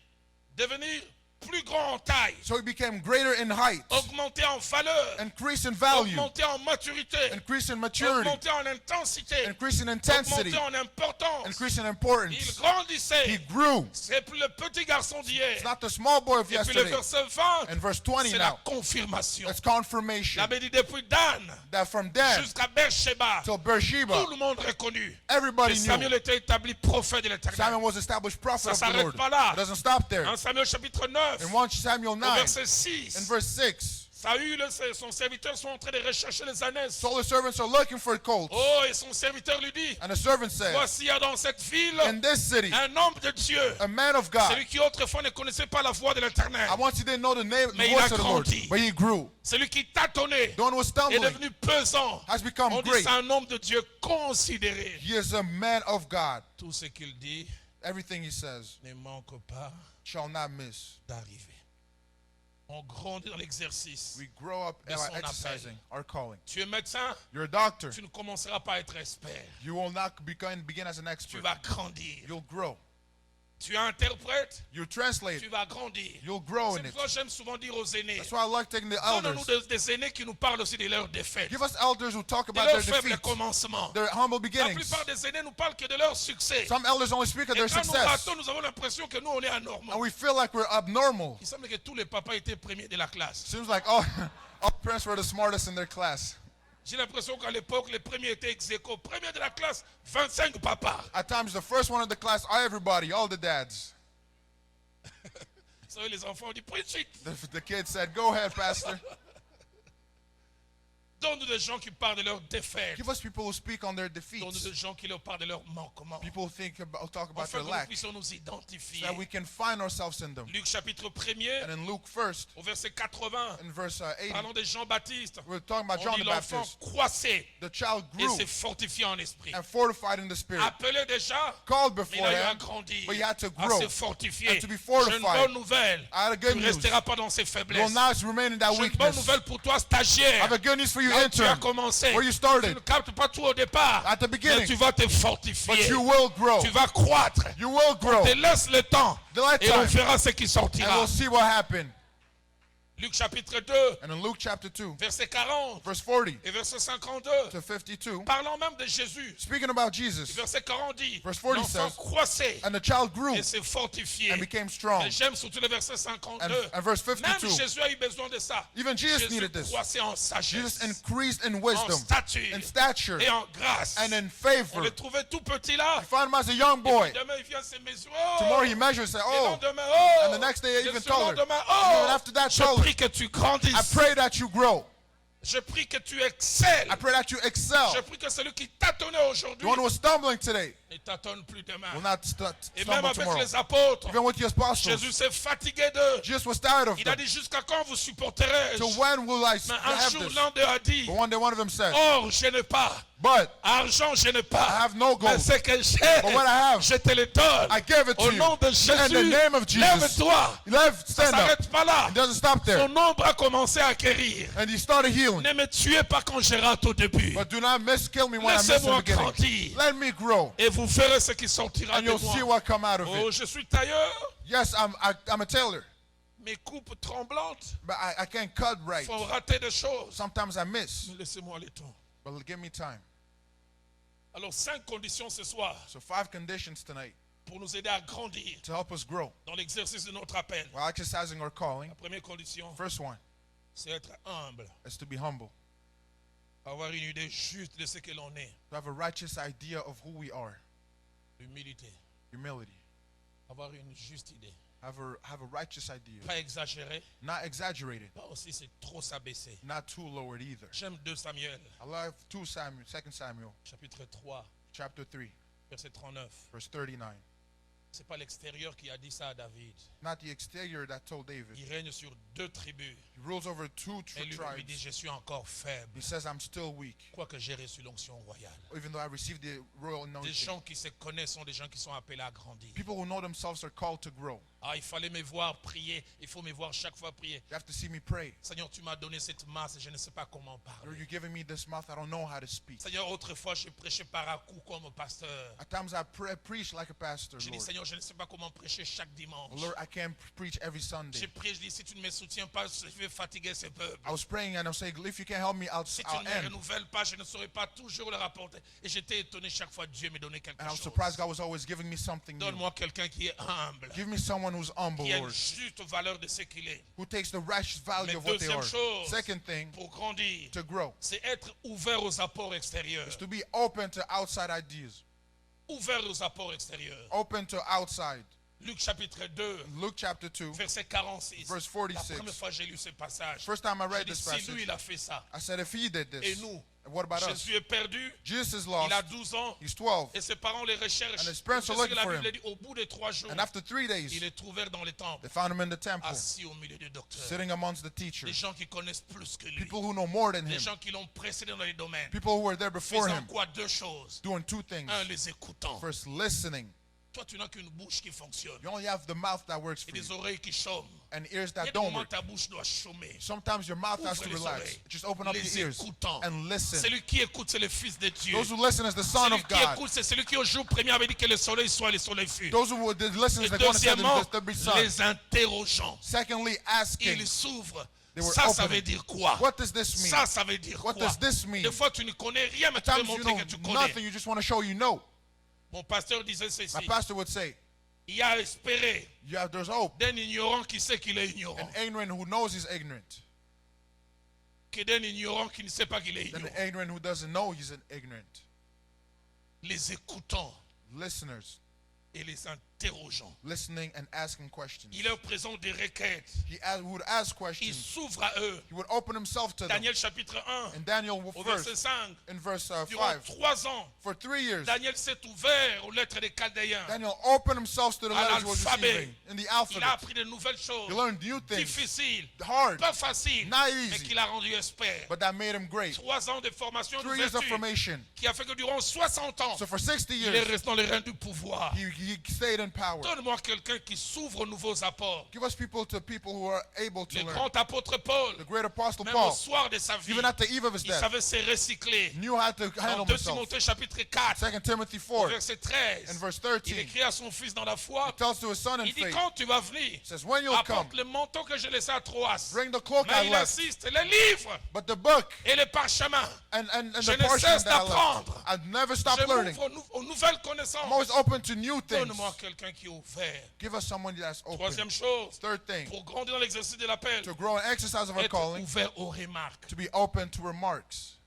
devenir plus grand en taille, So he became greater in height, augmenter en valeur, increase in value, augmenter en maturité, increase in maturity, augmenter en intensité, increase in intensity, augmenter en importance. increase in Il importance. He grandissait. grew. C'est plus le petit garçon d'hier. It's not the small boy of Et puis le yesterday. verset 20, And verse 20 c'est la now, confirmation. it's confirmation La Bible dit depuis Dan that from Dan jusqu'à Beersheba, till tout Beersheba, le monde reconnu everybody que knew Samuel était établi prophète de l'Éternel. Samuel was established prophet Ça of the s'arrête Lord. pas là. It doesn't stop there. En Samuel chapitre 9, In 1 Samuel au 9, verset 6, in verse 6, Saül et son serviteur sont en train de rechercher les ânesses. So the servants are looking for colts. Oh, et son serviteur lui dit, And the servant said, voici, il y a dans cette ville in this city, un homme de Dieu. a man of God. Celui qui autrefois ne connaissait pas la voix de l'Éternel. I once he didn't know the name, the Mais il voice a of the Lord, grandi. but he grew. Celui qui tâtonnait The one who was est stumbling devenu pesant. has become On dit great. c'est un homme de Dieu considéré. He is a man of God. Tout ce qu'il dit Everything he says ne manque pas shall not miss. d'arriver. On grandit dans l'exercice. We grow up De son exercising our calling. Tu es médecin, You're a doctor. tu ne commenceras pas à être expert. You will not begin as an Tu expert. vas grandir. You'll grow. Tu es interprète, You translate. tu vas grandir. You'll grow C'est in it. pourquoi j'aime souvent dire aux aînés, That's why I like taking the donne-nous elders. des aînés qui nous parlent aussi de leurs défaites, Give us elders who talk de about leurs their faibles defeats, commencements. their humble La beginnings. plupart des aînés nous parlent que de leur succès. Some elders only speak of Et their quand nous success, ratons, nous avons l'impression que nous, on est anormaux. and we feel like we're abnormal. Il semble que tous les papas étaient premiers de la classe. Seems like all parents were the smartest in their class. J'ai l'impression qu'à l'époque, les premiers étaient ex aequo. Premier de la classe, 25 papas. At times, the first one in the class, everybody, all the dads. Vous savez, les enfants ont dit, preach it. The kid said, "Go ahead, pastor." Donne-nous des gens qui parlent de leurs défaites. Give us people who speak on their Donne-nous defeats. des gens qui leur parlent de leurs manquements. People who talk about Afin their que nous lack, puissions nous so identifier. that we can find ourselves in them. Luc chapitre 1er, And in Luke 1st, au verset 80, in verse 80, parlons de Jean-Baptiste. we're talking about On John dit the l'enfant Baptist. croissait The child et grew s'est fortifié en esprit. and fortified in the spirit. Appelé déjà, Called mais il a eu à beforehand, grandir, but he had to à grow se fortifier. and to be J'ai une fortified. bonne nouvelle. I had a Tu good ne news. resteras pas dans ses You faiblesses. will not remain in that J'ai une bonne weakness. nouvelle pour toi, I stagiaire. have a good news for you, Là où tu as intern. commencé, Where you tu started, ne captes pas tout au départ, at the mais beginning, tu vas te but fortifier. you will grow. Tu vas croître. You will grow. Te laisse le temps Let et on time, verra ce qui and sortira. we'll see what happened. Luc chapitre 2, And in Luke chapter 2, verset 40 verse 40 et verset 52, to 52, parlant même de Jésus, speaking about Jesus, verset 40 dit, Verse 40 l'enfant says, croissait and the child grew et s'est fortifié. and became strong. Et j'aime surtout le verset 52. And verse Même 52, Jésus a eu besoin de ça. even Jesus Jésus needed this. croissait en Jesus sagesse, increased in en wisdom, stature in stature, et en grâce. and in On favor. le trouvait tout petit là. You find him as a young boy. Demain, il vient se mesurer. Tomorrow he measures, say, Et "Oh, lendemain, oh. and the next day Et even ce taller. lendemain, And oh. then after that, Je taller. prie que tu grandisses. I pray that you grow. Je prie que tu excelles. I pray that you excel. Je prie que celui qui tâtonnait The aujourd'hui one who was stumbling today ne tâtonne plus demain. will not Et même stumble avec tomorrow. les apôtres, Even with the apostles, Jésus s'est fatigué d'eux. Jesus was tired of Il a them. dit jusqu'à quand vous supporterez-je? So when will I Mais un have jour, this? l'un d'eux a dit, But one day one of them said, or je n'ai pas, "But argent je n'ai I pas, have no mais gold. ce que j'ai, But what I have, je te le donne. I give it Au to nom you." de Jésus, In the name of Jesus. lève-toi. Ça Stand up. s'arrête pas là. It doesn't stop there. Son ombre a commencé à guérir. And he started healing. Ne me tuez pas quand je rate au début. But do not kill me when I miss in the Laissez-moi beginning. grandir. Let me grow, Et vous verrez ce qui sortira and de you'll see moi. what come out of Oh, it. je suis tailleur. Yes, I'm a tailor, Mes coupes tremblantes but I can't cut right. font rater des choses. Sometimes I miss, Mais laissez-moi le temps. but give me time. Alors, 5 conditions ce soir So 5 conditions tonight pour nous aider à grandir to help us grow dans l'exercice de notre appel. while exercising our calling. La première condition, First one c'est être humble. is to be humble, Avoir une idée juste de ce que l'on est. to have a righteous idea of who we are. Humilité. Humility. Avoir une juste idée. Have a righteous idea. Pas exagérer. Not exaggerated, Pas aussi c'est trop s'abaisser. not too lowered either. J'aime 2 Samuel, I love 2 Samuel, chapitre 3, chapter 3, verset 39. verse 39. C'est pas l'extérieur qui a dit ça à David. Not the exterior that told David. Il règne sur 2 tribus. He rules over 2 Et lui dit, tribes. je suis encore faible. He says, I'm still weak, Quoique j'ai reçu l'onction royale. even though I received the royal Des anointing. gens qui se connaissent sont des gens qui sont appelés à grandir. People who know themselves are called to grow. Ah, il fallait me voir prier. Il faut me voir chaque fois prier. You have to see me pray. Seigneur, tu m'as donné cette masse et je ne sais pas comment Lord, parler. you're giving me this mouth, I don't know how to speak. Seigneur, autrefois, je prêchais par à coup comme pasteur. At times I preach like a pastor, Je dis, Lord. Seigneur, je ne sais pas comment prêcher chaque dimanche. Lord, I can't preach every Sunday. Je prie, je dis, si tu ne me soutiens pas, je vais fatiguer ce peuple. I was praying and I was saying, if you can't help me, Si tu I'll ne me end. renouvelles pas, je ne saurais pas toujours le rapporter. Et j'étais étonné chaque fois Dieu me donnait quelque And I was chose. surprised God was always giving me something new. Donne-moi quelqu'un qui est humble, Give me someone who's humble, qui a une Lord, juste valeur de ce qu'il est. who takes the righteous value Mais of what they deuxième are. chose, Second thing, pour grandir, to grow, c'est être ouvert aux apports extérieurs. is to be open to outside ideas, Ouvert aux apports extérieurs. open to outside. Luc chapitre 2, Luke chapter 2, verset 46. verse La première 46. fois que j'ai lu ce passage, First time I j'ai read dit, this si lui passage, il a fait ça, I said, if he did et this, nous, what about us? Jésus est perdu, Jesus is il a lost. 12 ans, He's 12. et ses parents les recherchent. And his parents are C'est ce que looking la for Bible him. dit, au bout de 3 jours, And after 3 days, il est trouvé dans le temple, they found him in the temple, assis au milieu des docteurs. sitting amongst the Des teachers, gens qui connaissent plus que lui. people who know more than Des him, gens qui l'ont précédé dans les domaines. people who were there before Faisant him, quoi? 2 choses. doing 2 things. Un, les écoutant. First, listening. Toi, tu n'as qu'une bouche qui fonctionne. You only have the mouth that works Et for you, des oreilles qui chôment. and ears Il y a that des don't moments où work. ta bouche doit chômer. Sometimes your mouth has Ouvre to les relax. oreilles. Just open up Les your ears écoutants. and listen. Celui qui écoute, c'est le Fils de Dieu. Those who listen is the Son Celui of qui God. écoute, c'est celui qui au jour premier avait dit que le soleil soit et le soleil fut. Those who would listen Et is the one that said deuxièmement, there be sun. les interrogeants. Secondly, asking. Ils s'ouvrent. They were Ça opening. veut dire quoi? What does this mean? Ça veut dire What quoi? does this mean? Des fois, tu ne connais rien, mais tu veux Sometimes you montrer know que tu connais. nothing. You just want to show you know. Mon pasteur disait ceci. My pastor would say, Il y a espéré there's hope d'un ignorant qui sait qu'il est ignorant, an ignorant who knows he's ignorant que d'un ignorant qui ne sait pas qu'il est than ignorant. an ignorant who doesn't know he's an ignorant. Les écoutants Listeners, et les interrogeants. listening and asking questions. Il leur présente des requêtes. Would ask Il questions. s'ouvre à eux. He would open himself to them. Daniel chapitre 1, In Daniel au verset first, 5. in verse Durant 5, 3 ans, for 3 years, Daniel s'est ouvert aux lettres des Chaldéens. Daniel opened himself to the À letters he was l'alphabet. receiving in the Il a alphabet. appris de nouvelles choses, He learned new things, difficiles, hard, pas faciles, not mais easy, qu'il a rendu expert. but that made him great. 3 ans de formation 3 years of d'ouverture formation. qui a fait que durant 60 ans, So for 60 il est years, resté dans les reins du pouvoir. he stayed in power. Donne-moi quelqu'un qui s'ouvre aux nouveaux apports. Give us people who are able to Le learn. grand apôtre Paul, The great apostle même au Paul, soir de sa vie, even at the eve of his il death, savait se recycler. knew how to Dans handle 2 himself. Timothée chapitre 4, 2 Timothy au 4, verset 13, and verse il 13, écrit à son fils dans la foi, tells to his son in il dit faith, quand tu vas venir, says, when you'll come, apporte le manteau que j'ai laissé à Troas. bring the cloak Mais I il left, insiste, les livres but the book et les parchemins. and Je the ne portion cesse that I left. d'apprendre. I'd never stop Je learning. m'ouvre aux nouvelles I'm connaissances. always open to new things. Donne-moi quelqu'un qui est ouvert. Give us someone that's open. Troisième chose, Third thing, pour grandir dans l'exercice de l'appel, to grow in exercise of our être calling, ouvert aux remarques. to be open to remarks.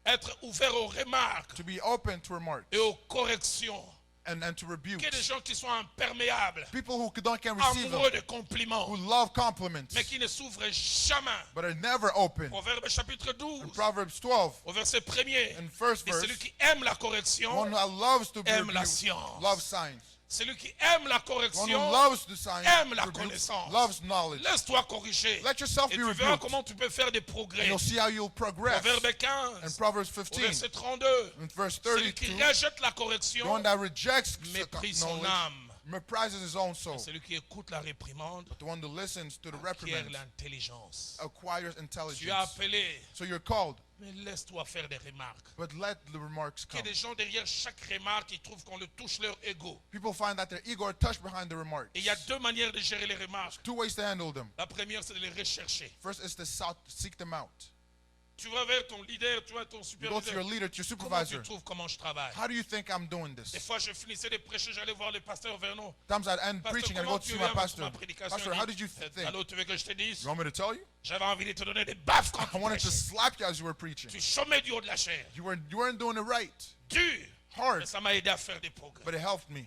Être ouvert aux remarques To be open to remarks et aux corrections. and to rebukes. Qu'il y ait des gens qui sont imperméables, People who can't receive amoureux them, de compliments, who love compliments, mais qui ne s'ouvrent jamais. but are never open. Proverbe chapitre In 12, Proverbs 12, au verset 1er, in first et verse, celui qui aime la correction, one who loves to be aime la rebuked, science. loves signs. Celui qui aime la One who correction, loves the signs, aime la rebukes, connaissance. loves knowledge. Laisse-toi corriger. Let yourself Et be tu verras rebuked, comment tu peux faire des and progrès. you'll see how you'll progress. Proverbe In 15, Proverbs au 15, verset 32, in verse celui qui 32, rejette la the correction one that rejects méprise son knowledge âme. meprises his own soul. Celui qui écoute la réprimande The one who listens to the acquiert reprimand l'intelligence. acquires Tu es intelligence. appelé, So you're called, mais laisse-toi faire des remarques. but let the remarks Il y a come. des gens derrière chaque remarque qui trouvent qu'on le touche leur ego. People find that their ego are touched behind the remarks. Et il y a 2 manières de gérer les remarques. 2 ways to handle them. La première, c'est de les rechercher. First is to seek them out. Tu vas vers ton leader, tu vas ton You go to your superviseur. leader, to your Comment tu supervisor. trouves comment je travaille? How do you think I'm doing Des this? fois, je finissais de prêcher, j'allais voir le pasteur Vernon. Sometimes I'd end Pasteur, preaching and comment go to tu see viens my pour pastor. ma prédication? Pastor, how did you Il dit, think? allô, tu veux que je te dise? You want me to tell you? J'avais envie de te donner des baffes quand I tu wanted to prêchais. slap you as you were preaching. Tu chômais du haut de la chair. You weren't doing it right. Dur. Mais Hard, ça m'a aidé à faire des progrès. but it helped me.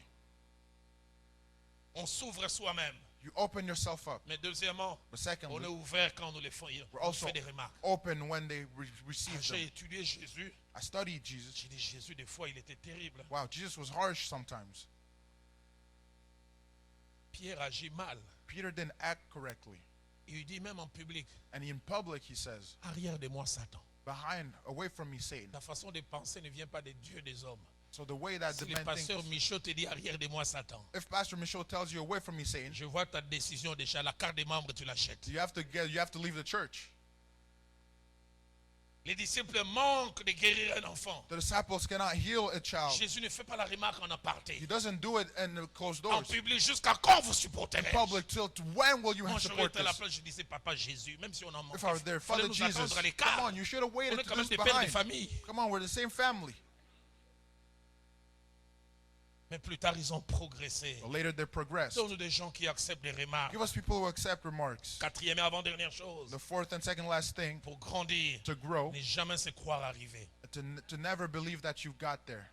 On s'ouvre soi-même. You open yourself up. Mais deuxièmement, But on est secondly, ouvert quand nous les faisons. we're On also fait des remarques. open when they Quand receive j'ai them. étudié Jésus, I studied Jesus. j'ai dit Jésus, des fois, il était terrible. Wow, Jesus was harsh sometimes. Pierre agit mal. Peter didn't act correctly. Il lui dit même en public, And in public, he says, arrière de moi, Satan. away from me, Satan. Ta façon de penser ne vient pas des dieux des hommes. So the way that Si the le man pasteur thinks, Michaud te dit arrière de moi, Satan, if Pastor Michaud tells you away from me, Satan, je vois ta décision déjà. La carte des membres, tu l'achètes. you have to leave the church. Les disciples manquent de guérir un enfant. The disciples cannot heal a child. Jésus ne fait pas la remarque en aparté. He doesn't do it in the closed En doors. public, jusqu'à quand vous supporterez? Public, till when will you Moi, j'aurais support été à la this? place, je disais, Papa Jésus, même si on en manque, If I were there, il fallait Father nous Jesus, attendre à come l'écart. on, you should have On waited est to quand do même this des pères de behind. famille. Come on, we're the same family. Mais plus tard, ils ont progressé. But later they progressed. Donne-nous des gens qui acceptent les remarques. Give us people who accept remarks. Quatrième et avant-dernière chose, The fourth and second last thing, pour grandir, to grow, ne jamais se croire arrivé. to never believe that you've got there.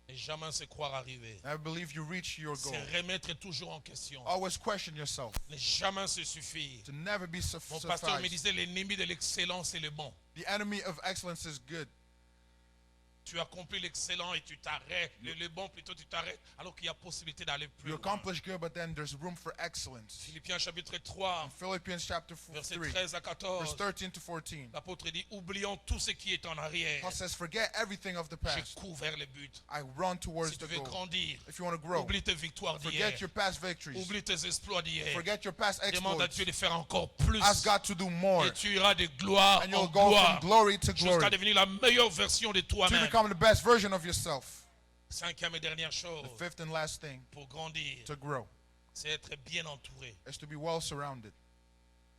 Et jamais se croire arrivé. Never believe you reach your goal. C'est remettre toujours en question. Always question yourself. Ne jamais se suffire. To never be Mon pasteur me sufficed. disait l'ennemi de l'excellence est le bon. The enemy of excellence is good. Tu accomplis l'excellent et tu t'arrêtes. Le bon plutôt tu t'arrêtes alors qu'il y a possibilité d'aller plus You loin. accomplish good, but then there's room for excellence. Philippiens chapitre 3, In Philippians chapter versets 3, 13 à verse 14. 13 to 14, L'apôtre dit, oublions tout ce qui est en arrière. Paul says, forget everything of the J'ai past. couvert le but. I run towards Si the tu veux goal. grandir, If you want to grow, oublie tes victoires d'hier. forget your past victories. Oublie tes exploits d'hier. Forget your past Demande à exploits. Dieu de faire encore plus. Ask God to do more. Et tu iras de gloire And en you'll go gloire. from glory to Jusqu'à glory. devenir la meilleure version de To toi-même. become the best version of yourself. Cinquième et dernière chose, The fifth and last thing pour grandir, to grow c'est être bien entouré. is to be well surrounded.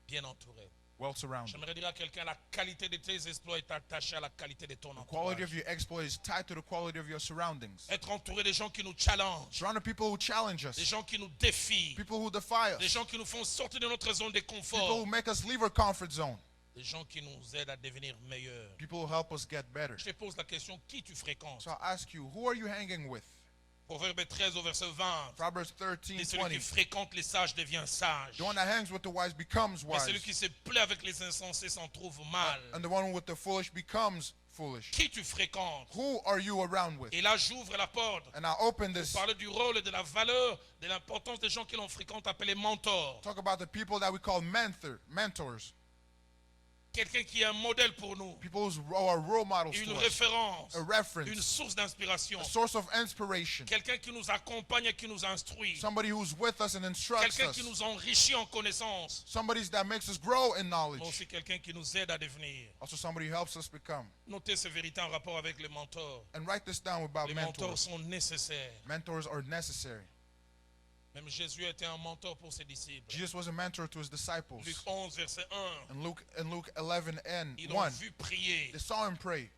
Bien entouré. Well surrounded. J'aimerais dire à quelqu'un, la qualité de tes exploits est attachée à la qualité de ton The quality of entourage. your exploit is tied to the quality of your surroundings. Être entouré de gens qui nous challengent, Surround the people who challenge des us, gens qui nous défient, people who defy des us, gens qui nous font sortir de notre zone de people confort, who make us leave our comfort zone, des gens qui nous aident à devenir meilleurs. people who help us get better. Je te pose la question, qui tu fréquentes? So I ask you, who are you hanging with? Proverbe 13 au verset 20. Proverbs 13, Et celui qui 20. fréquente les sages devient sage. The one that hangs with the wise becomes Mais celui wise, qui se plaît avec les insensés s'en trouve mal. and the one with the foolish becomes foolish. Qui tu fréquentes? Who are you around with? Et là, j'ouvre la porte. And I open this. Parler du rôle et de la valeur, de l'importance des gens que l'on fréquente appelés mentors. Talk about the people that we call mentors. Quelqu'un qui est un modèle pour nous. People who are role models Une to us. référence. A reference. Une source d'inspiration. A source of inspiration. Quelqu'un qui nous accompagne et qui nous instruit. Somebody who's with us and instructs Quelqu'un us. qui nous enrichit en connaissance. Somebody that makes us grow in Mais knowledge. aussi quelqu'un qui nous aide à devenir. Also somebody who helps us become. Notez ces vérités en rapport avec les mentors. And write this down about Les mentors mentors. sont nécessaires. Mentors are necessary. Même Jésus était un mentor pour ses disciples. Jesus was a mentor to his disciples. Luc 11, verset 1. In Luke 11 and Ils l'ont 1, vu prier. they saw him pray.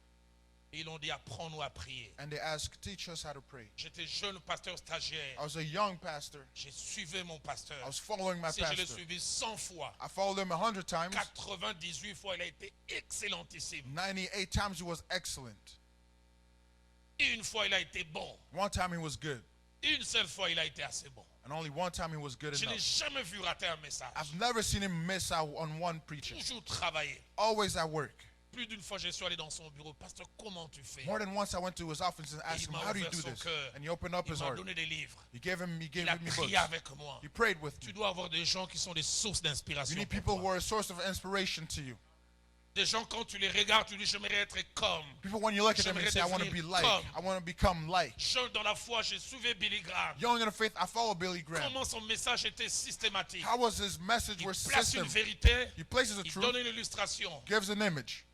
Et ils l'ont dit, apprends-nous à prier. And they asked, teach us how to pray. J'étais jeune pasteur stagiaire. I was a young pastor. J'ai suivi mon pasteur. I was following my Si je l'ai pastor. suivi 100 fois, I followed him 100 times. 98 fois, il a été excellentissime. 98 times he was excellent. Une fois, il a été bon. One time he was good. Une seule fois, il a été assez bon. And only one time he was good Je n'ai enough. jamais vu rater un message. I've never seen him miss out on one preaching. Toujours travaillé. Always at work. Plus d'une fois, je suis allé dans son bureau. Pasteur, comment tu fais? More than once I went to his office and asked il him, m'a how do you ouvert do son this? cœur. And he opened up Il his m'a heart. donné des livres. He gave Il a me prié books. avec moi. He prayed with Tu me. dois avoir des gens qui sont des sources You d'inspiration. need pour people toi. who are a source of inspiration to you. Des gens, quand tu les regardes, tu dis, j'aimerais être comme. People, when you look at them and J'aimerais say, I want to be devenir like, comme. I want to become like. Jeune dans la foi, j'ai suivi Billy Graham. Young in the faith, I follow Billy Graham. Comment son message était systématique. How was his message Il were place une system? vérité, He places a il truth, donne une illustration. gives an image.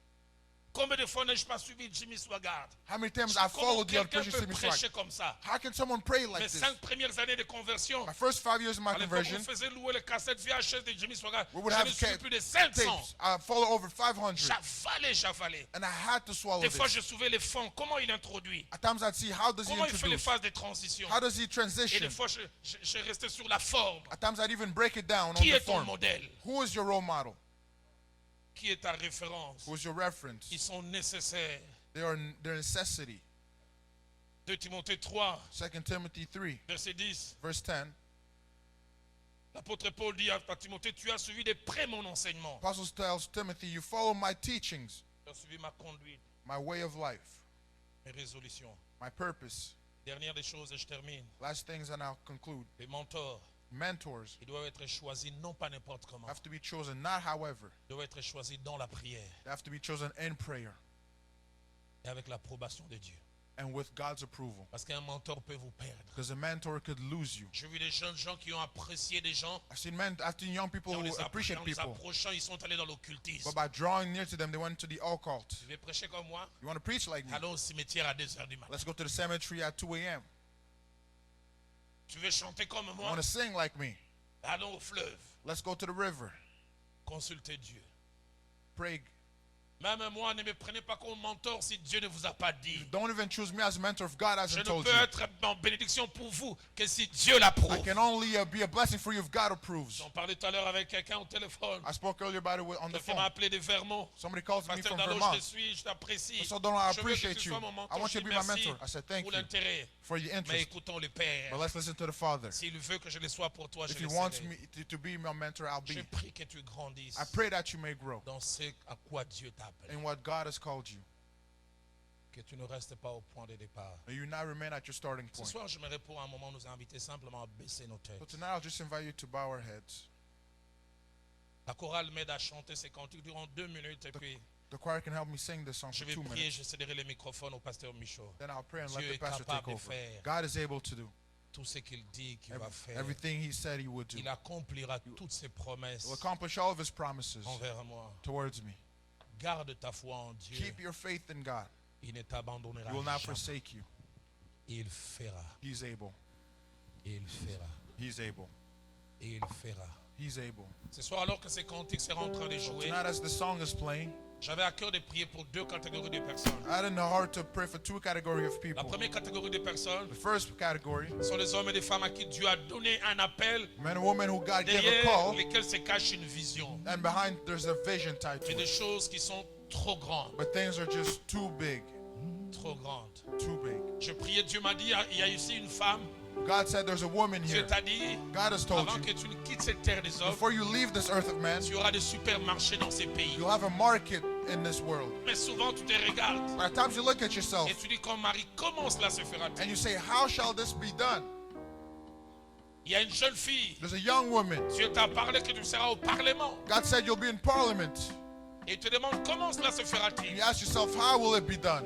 Combien de fois n'ai-je pas suivi Jimmy Swaggart? How many times I Comment followed the quelqu'un unprecious peut Jimmy prêcher Swag? comme ça? How can someone pray like Mes this? 5 premières années de conversion, My first 5 years of my à l'époque, conversion, on faisait louer les cassettes VHS de Jimmy Swaggart. we would J'en ai have suivi plus de 500. tapes. I followed over 500. J'avalais. And I had to swallow Des fois, je this. suivais les fonds. Comment il introduit? At times I'd see, how does he Comment il fait les introduce? phases de transition? How does he Et transition? des fois, je restais sur la forme. At times I'd even break it down on Qui the est ton form. modèle? Who is your role model? Qui est ta référence? Who is your reference? Ils sont nécessaires. They are their necessity. 2 Timothée 3, 2 Timothy 3, verset 10. verse 10. L'apôtre Paul dit à Timothée, tu as suivi de près mon enseignement. Apostles tells Timothy, you follow my teachings, Tu as suivi ma conduite, my way of life, mes résolutions. my purpose. Dernière des choses, et je termine. Last things and I'll conclude. Les mentors, Mentors ils doivent être choisis non pas n'importe comment. have to be chosen, not however. Ils doivent être choisis dans la prière They have to be chosen in prayer et avec l'approbation de Dieu. and with God's approval. Parce qu'un mentor peut vous perdre. Because a mentor could lose you. J'ai vu des jeunes gens qui ont apprécié des gens. I've seen young people Et en who les appreciate en les people, approchant, ils sont allés dans l'occultisme. but by drawing near to them, they went to the occult. Tu veux prêcher comme moi? You want to preach like me? Allons au cimetière à 2h du matin. Let's go to the cemetery at 2 a.m. Tu veux chanter comme You moi? want to sing like me? Allons au fleuve. Let's go to the river. Consultez Dieu. Pray. Même moi, ne me prenez pas comme mentor si Dieu ne vous a pas dit. Don't even choose me as a mentor if God Je hasn't ne told peux you. être en bénédiction pour vous que si Dieu I l'approuve. can only be a blessing for you if God approves. J'en parlais tout à l'heure avec quelqu'un au téléphone. I spoke earlier about it on the Quelqu'un m'a phone. appelé de Vermont. Somebody calls me Pasteur from Dalo, je Vermont. te suis, je t'apprécie. So don't I Je veux que appreciate tu you. sois mon mentor. I want Je you to dis be my merci mentor. I said thank pour you l'intérêt. for your Mais interest. écoutons le Père. But let's listen to the Father. S'il veut que je le sois pour toi, je If He le wants serai. me to be my mentor, I'll Je be. prie que tu grandisses I pray that you may grow dans ce à quoi Dieu t'a appelé. in what God has called you. Que tu ne restes pas au point de départ. May you not remain at your starting Ce point. soir, j'aimerais pour un moment nous inviter simplement à baisser nos têtes. So tonight I'll just invite you to bow our heads. La chorale m'aide à chanter ces cantiques durant 2 minutes et puis The choir can help me sing this song je for vais 2 prier, minutes. je céderai le microphone au pasteur Michaud. Then I'll pray and Dieu let est the pastor capable take de over. faire God is able to do tout ce qu'il dit qu'il va faire. everything He said He would do. Il accomplira toutes ses promesses He'll accomplish all of His promises envers moi. towards me. Garde ta foi en Dieu. Keep your faith in God. Il ne t'abandonnera He will not jamais. forsake you. Il fera, He's able. il fera, He's able. il fera. He's able. Ce soir, alors que ces cantiques seront en train de jouer, Tonight as the song is playing, j'avais à cœur de prier pour 2 catégories de personnes. I had in the heart to pray for 2 categories of La people. première catégorie de personnes The first category, sont les hommes et les femmes à qui Dieu a donné un appel, men and women who God gave a derrière call, lesquels se cache une vision. and behind there's a vision tied to Et des it. choses qui sont trop grandes, But things are just too big. trop grandes. Too big. Je priais, Dieu m'a dit, il y a ici une femme. God said there's a woman Dieu here. t'a dit, God has told avant you, que tu ne quittes cette terre des hommes, before you leave this earth of man, tu auras des supermarchés dans ces pays. you'll have a market in this world. Mais souvent, tu te regardes But at times you look at yourself et tu dis, comme Marie, comment cela se and fera-t-il? you say, how shall this be done? Il y a une jeune fille. There's a young woman. Dieu t'a parlé que tu seras au Parlement. God said you'll be in parliament. Et il te demande, comment cela se And fera-t-il? you ask yourself, how will it be done?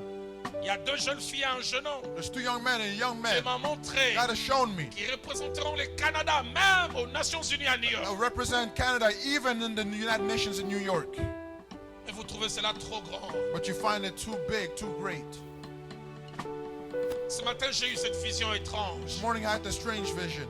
Il y a 2 jeunes filles et un jeune homme. There's 2 young men and a young Dieu man. m'a montré God has shown me. qui représenteront le Canada, même aux Nations Unies à New York. I'll represent Canada even in the United Nations in New York. Et vous trouvez cela trop grand. But you find it too big, too great. Ce matin, j'ai eu cette vision étrange. This morning I had this strange vision.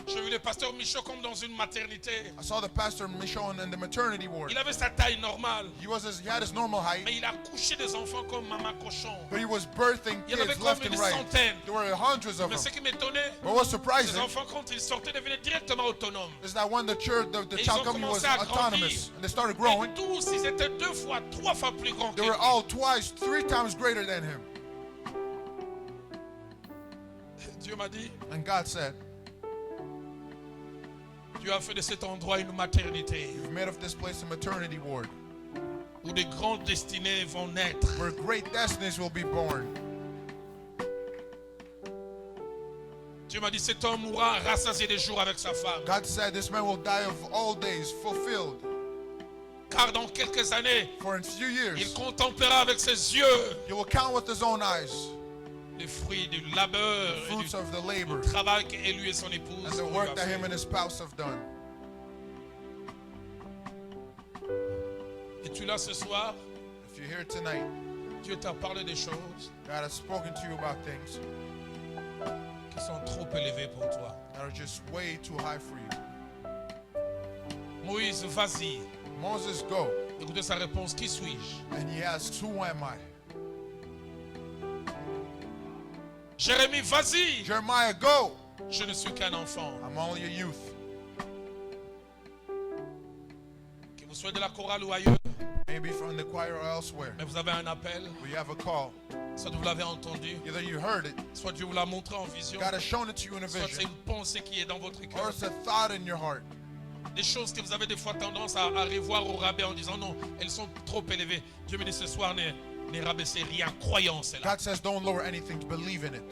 J'ai vu le pasteur Michaud comme dans une maternité. I saw the pastor Michaud in the maternity ward. Il avait sa taille normale, He had his normal height, mais il a couché des enfants comme maman cochon. but he was birthing Il y en avait kids comme left une and right. centaine. There were hundreds of Mais ce them. qui m'étonnait, But what's ces surprising enfants, quand ils sortaient, devenaient directement autonomes. is that when the Et ils child ont coming was commencé à autonomous grandir. and they started Et growing, tous, ils étaient 2 fois, 3 fois plus grands que they were lui. all twice, 3 times greater than him. Dieu m'a dit, And God said, tu as fait de cet endroit une maternité you've made of this place a maternity ward où de grandes destinées vont naître. where great destinies will be born. Dieu m'a dit, cet homme mourra rassasié des jours avec sa femme. God said this man will die of all days fulfilled. Car dans quelques années, For in a few il years, contemplera avec ses yeux he will count with his own eyes les fruits du labeur et fruits of the labor du travail que lui et son épouse and the ont eu work à that him faire. and his spouse have done. Et tu là ce soir, If you're here tonight, Dieu t'a parlé des choses God has spoken to you about things qui sont trop élevées pour toi. that are just way too high for you. Moïse, vas-y. Moses, go. Écoutez sa réponse, qui suis-je? And he asks, who am I? Jérémie, vas-y. Jeremiah, go. Je ne suis qu'un enfant. I'm only a youth. Que vous soyez de la chorale ou ailleurs, Maybe from the choir or elsewhere. mais vous avez un appel. But you have a call. Soit vous l'avez entendu, Either you heard it, soit Dieu vous l'a montré en vision, God has shown it to you in a soit c'est vision, une pensée qui est dans votre or cœur. it's a thought in your heart. Des choses que vous avez des fois tendance à revoir au rabais en disant non, elles sont trop élevées. Dieu me dit ce soir, ne rabaissez rien, croyant en cela. God says don't lower anything, believe in it.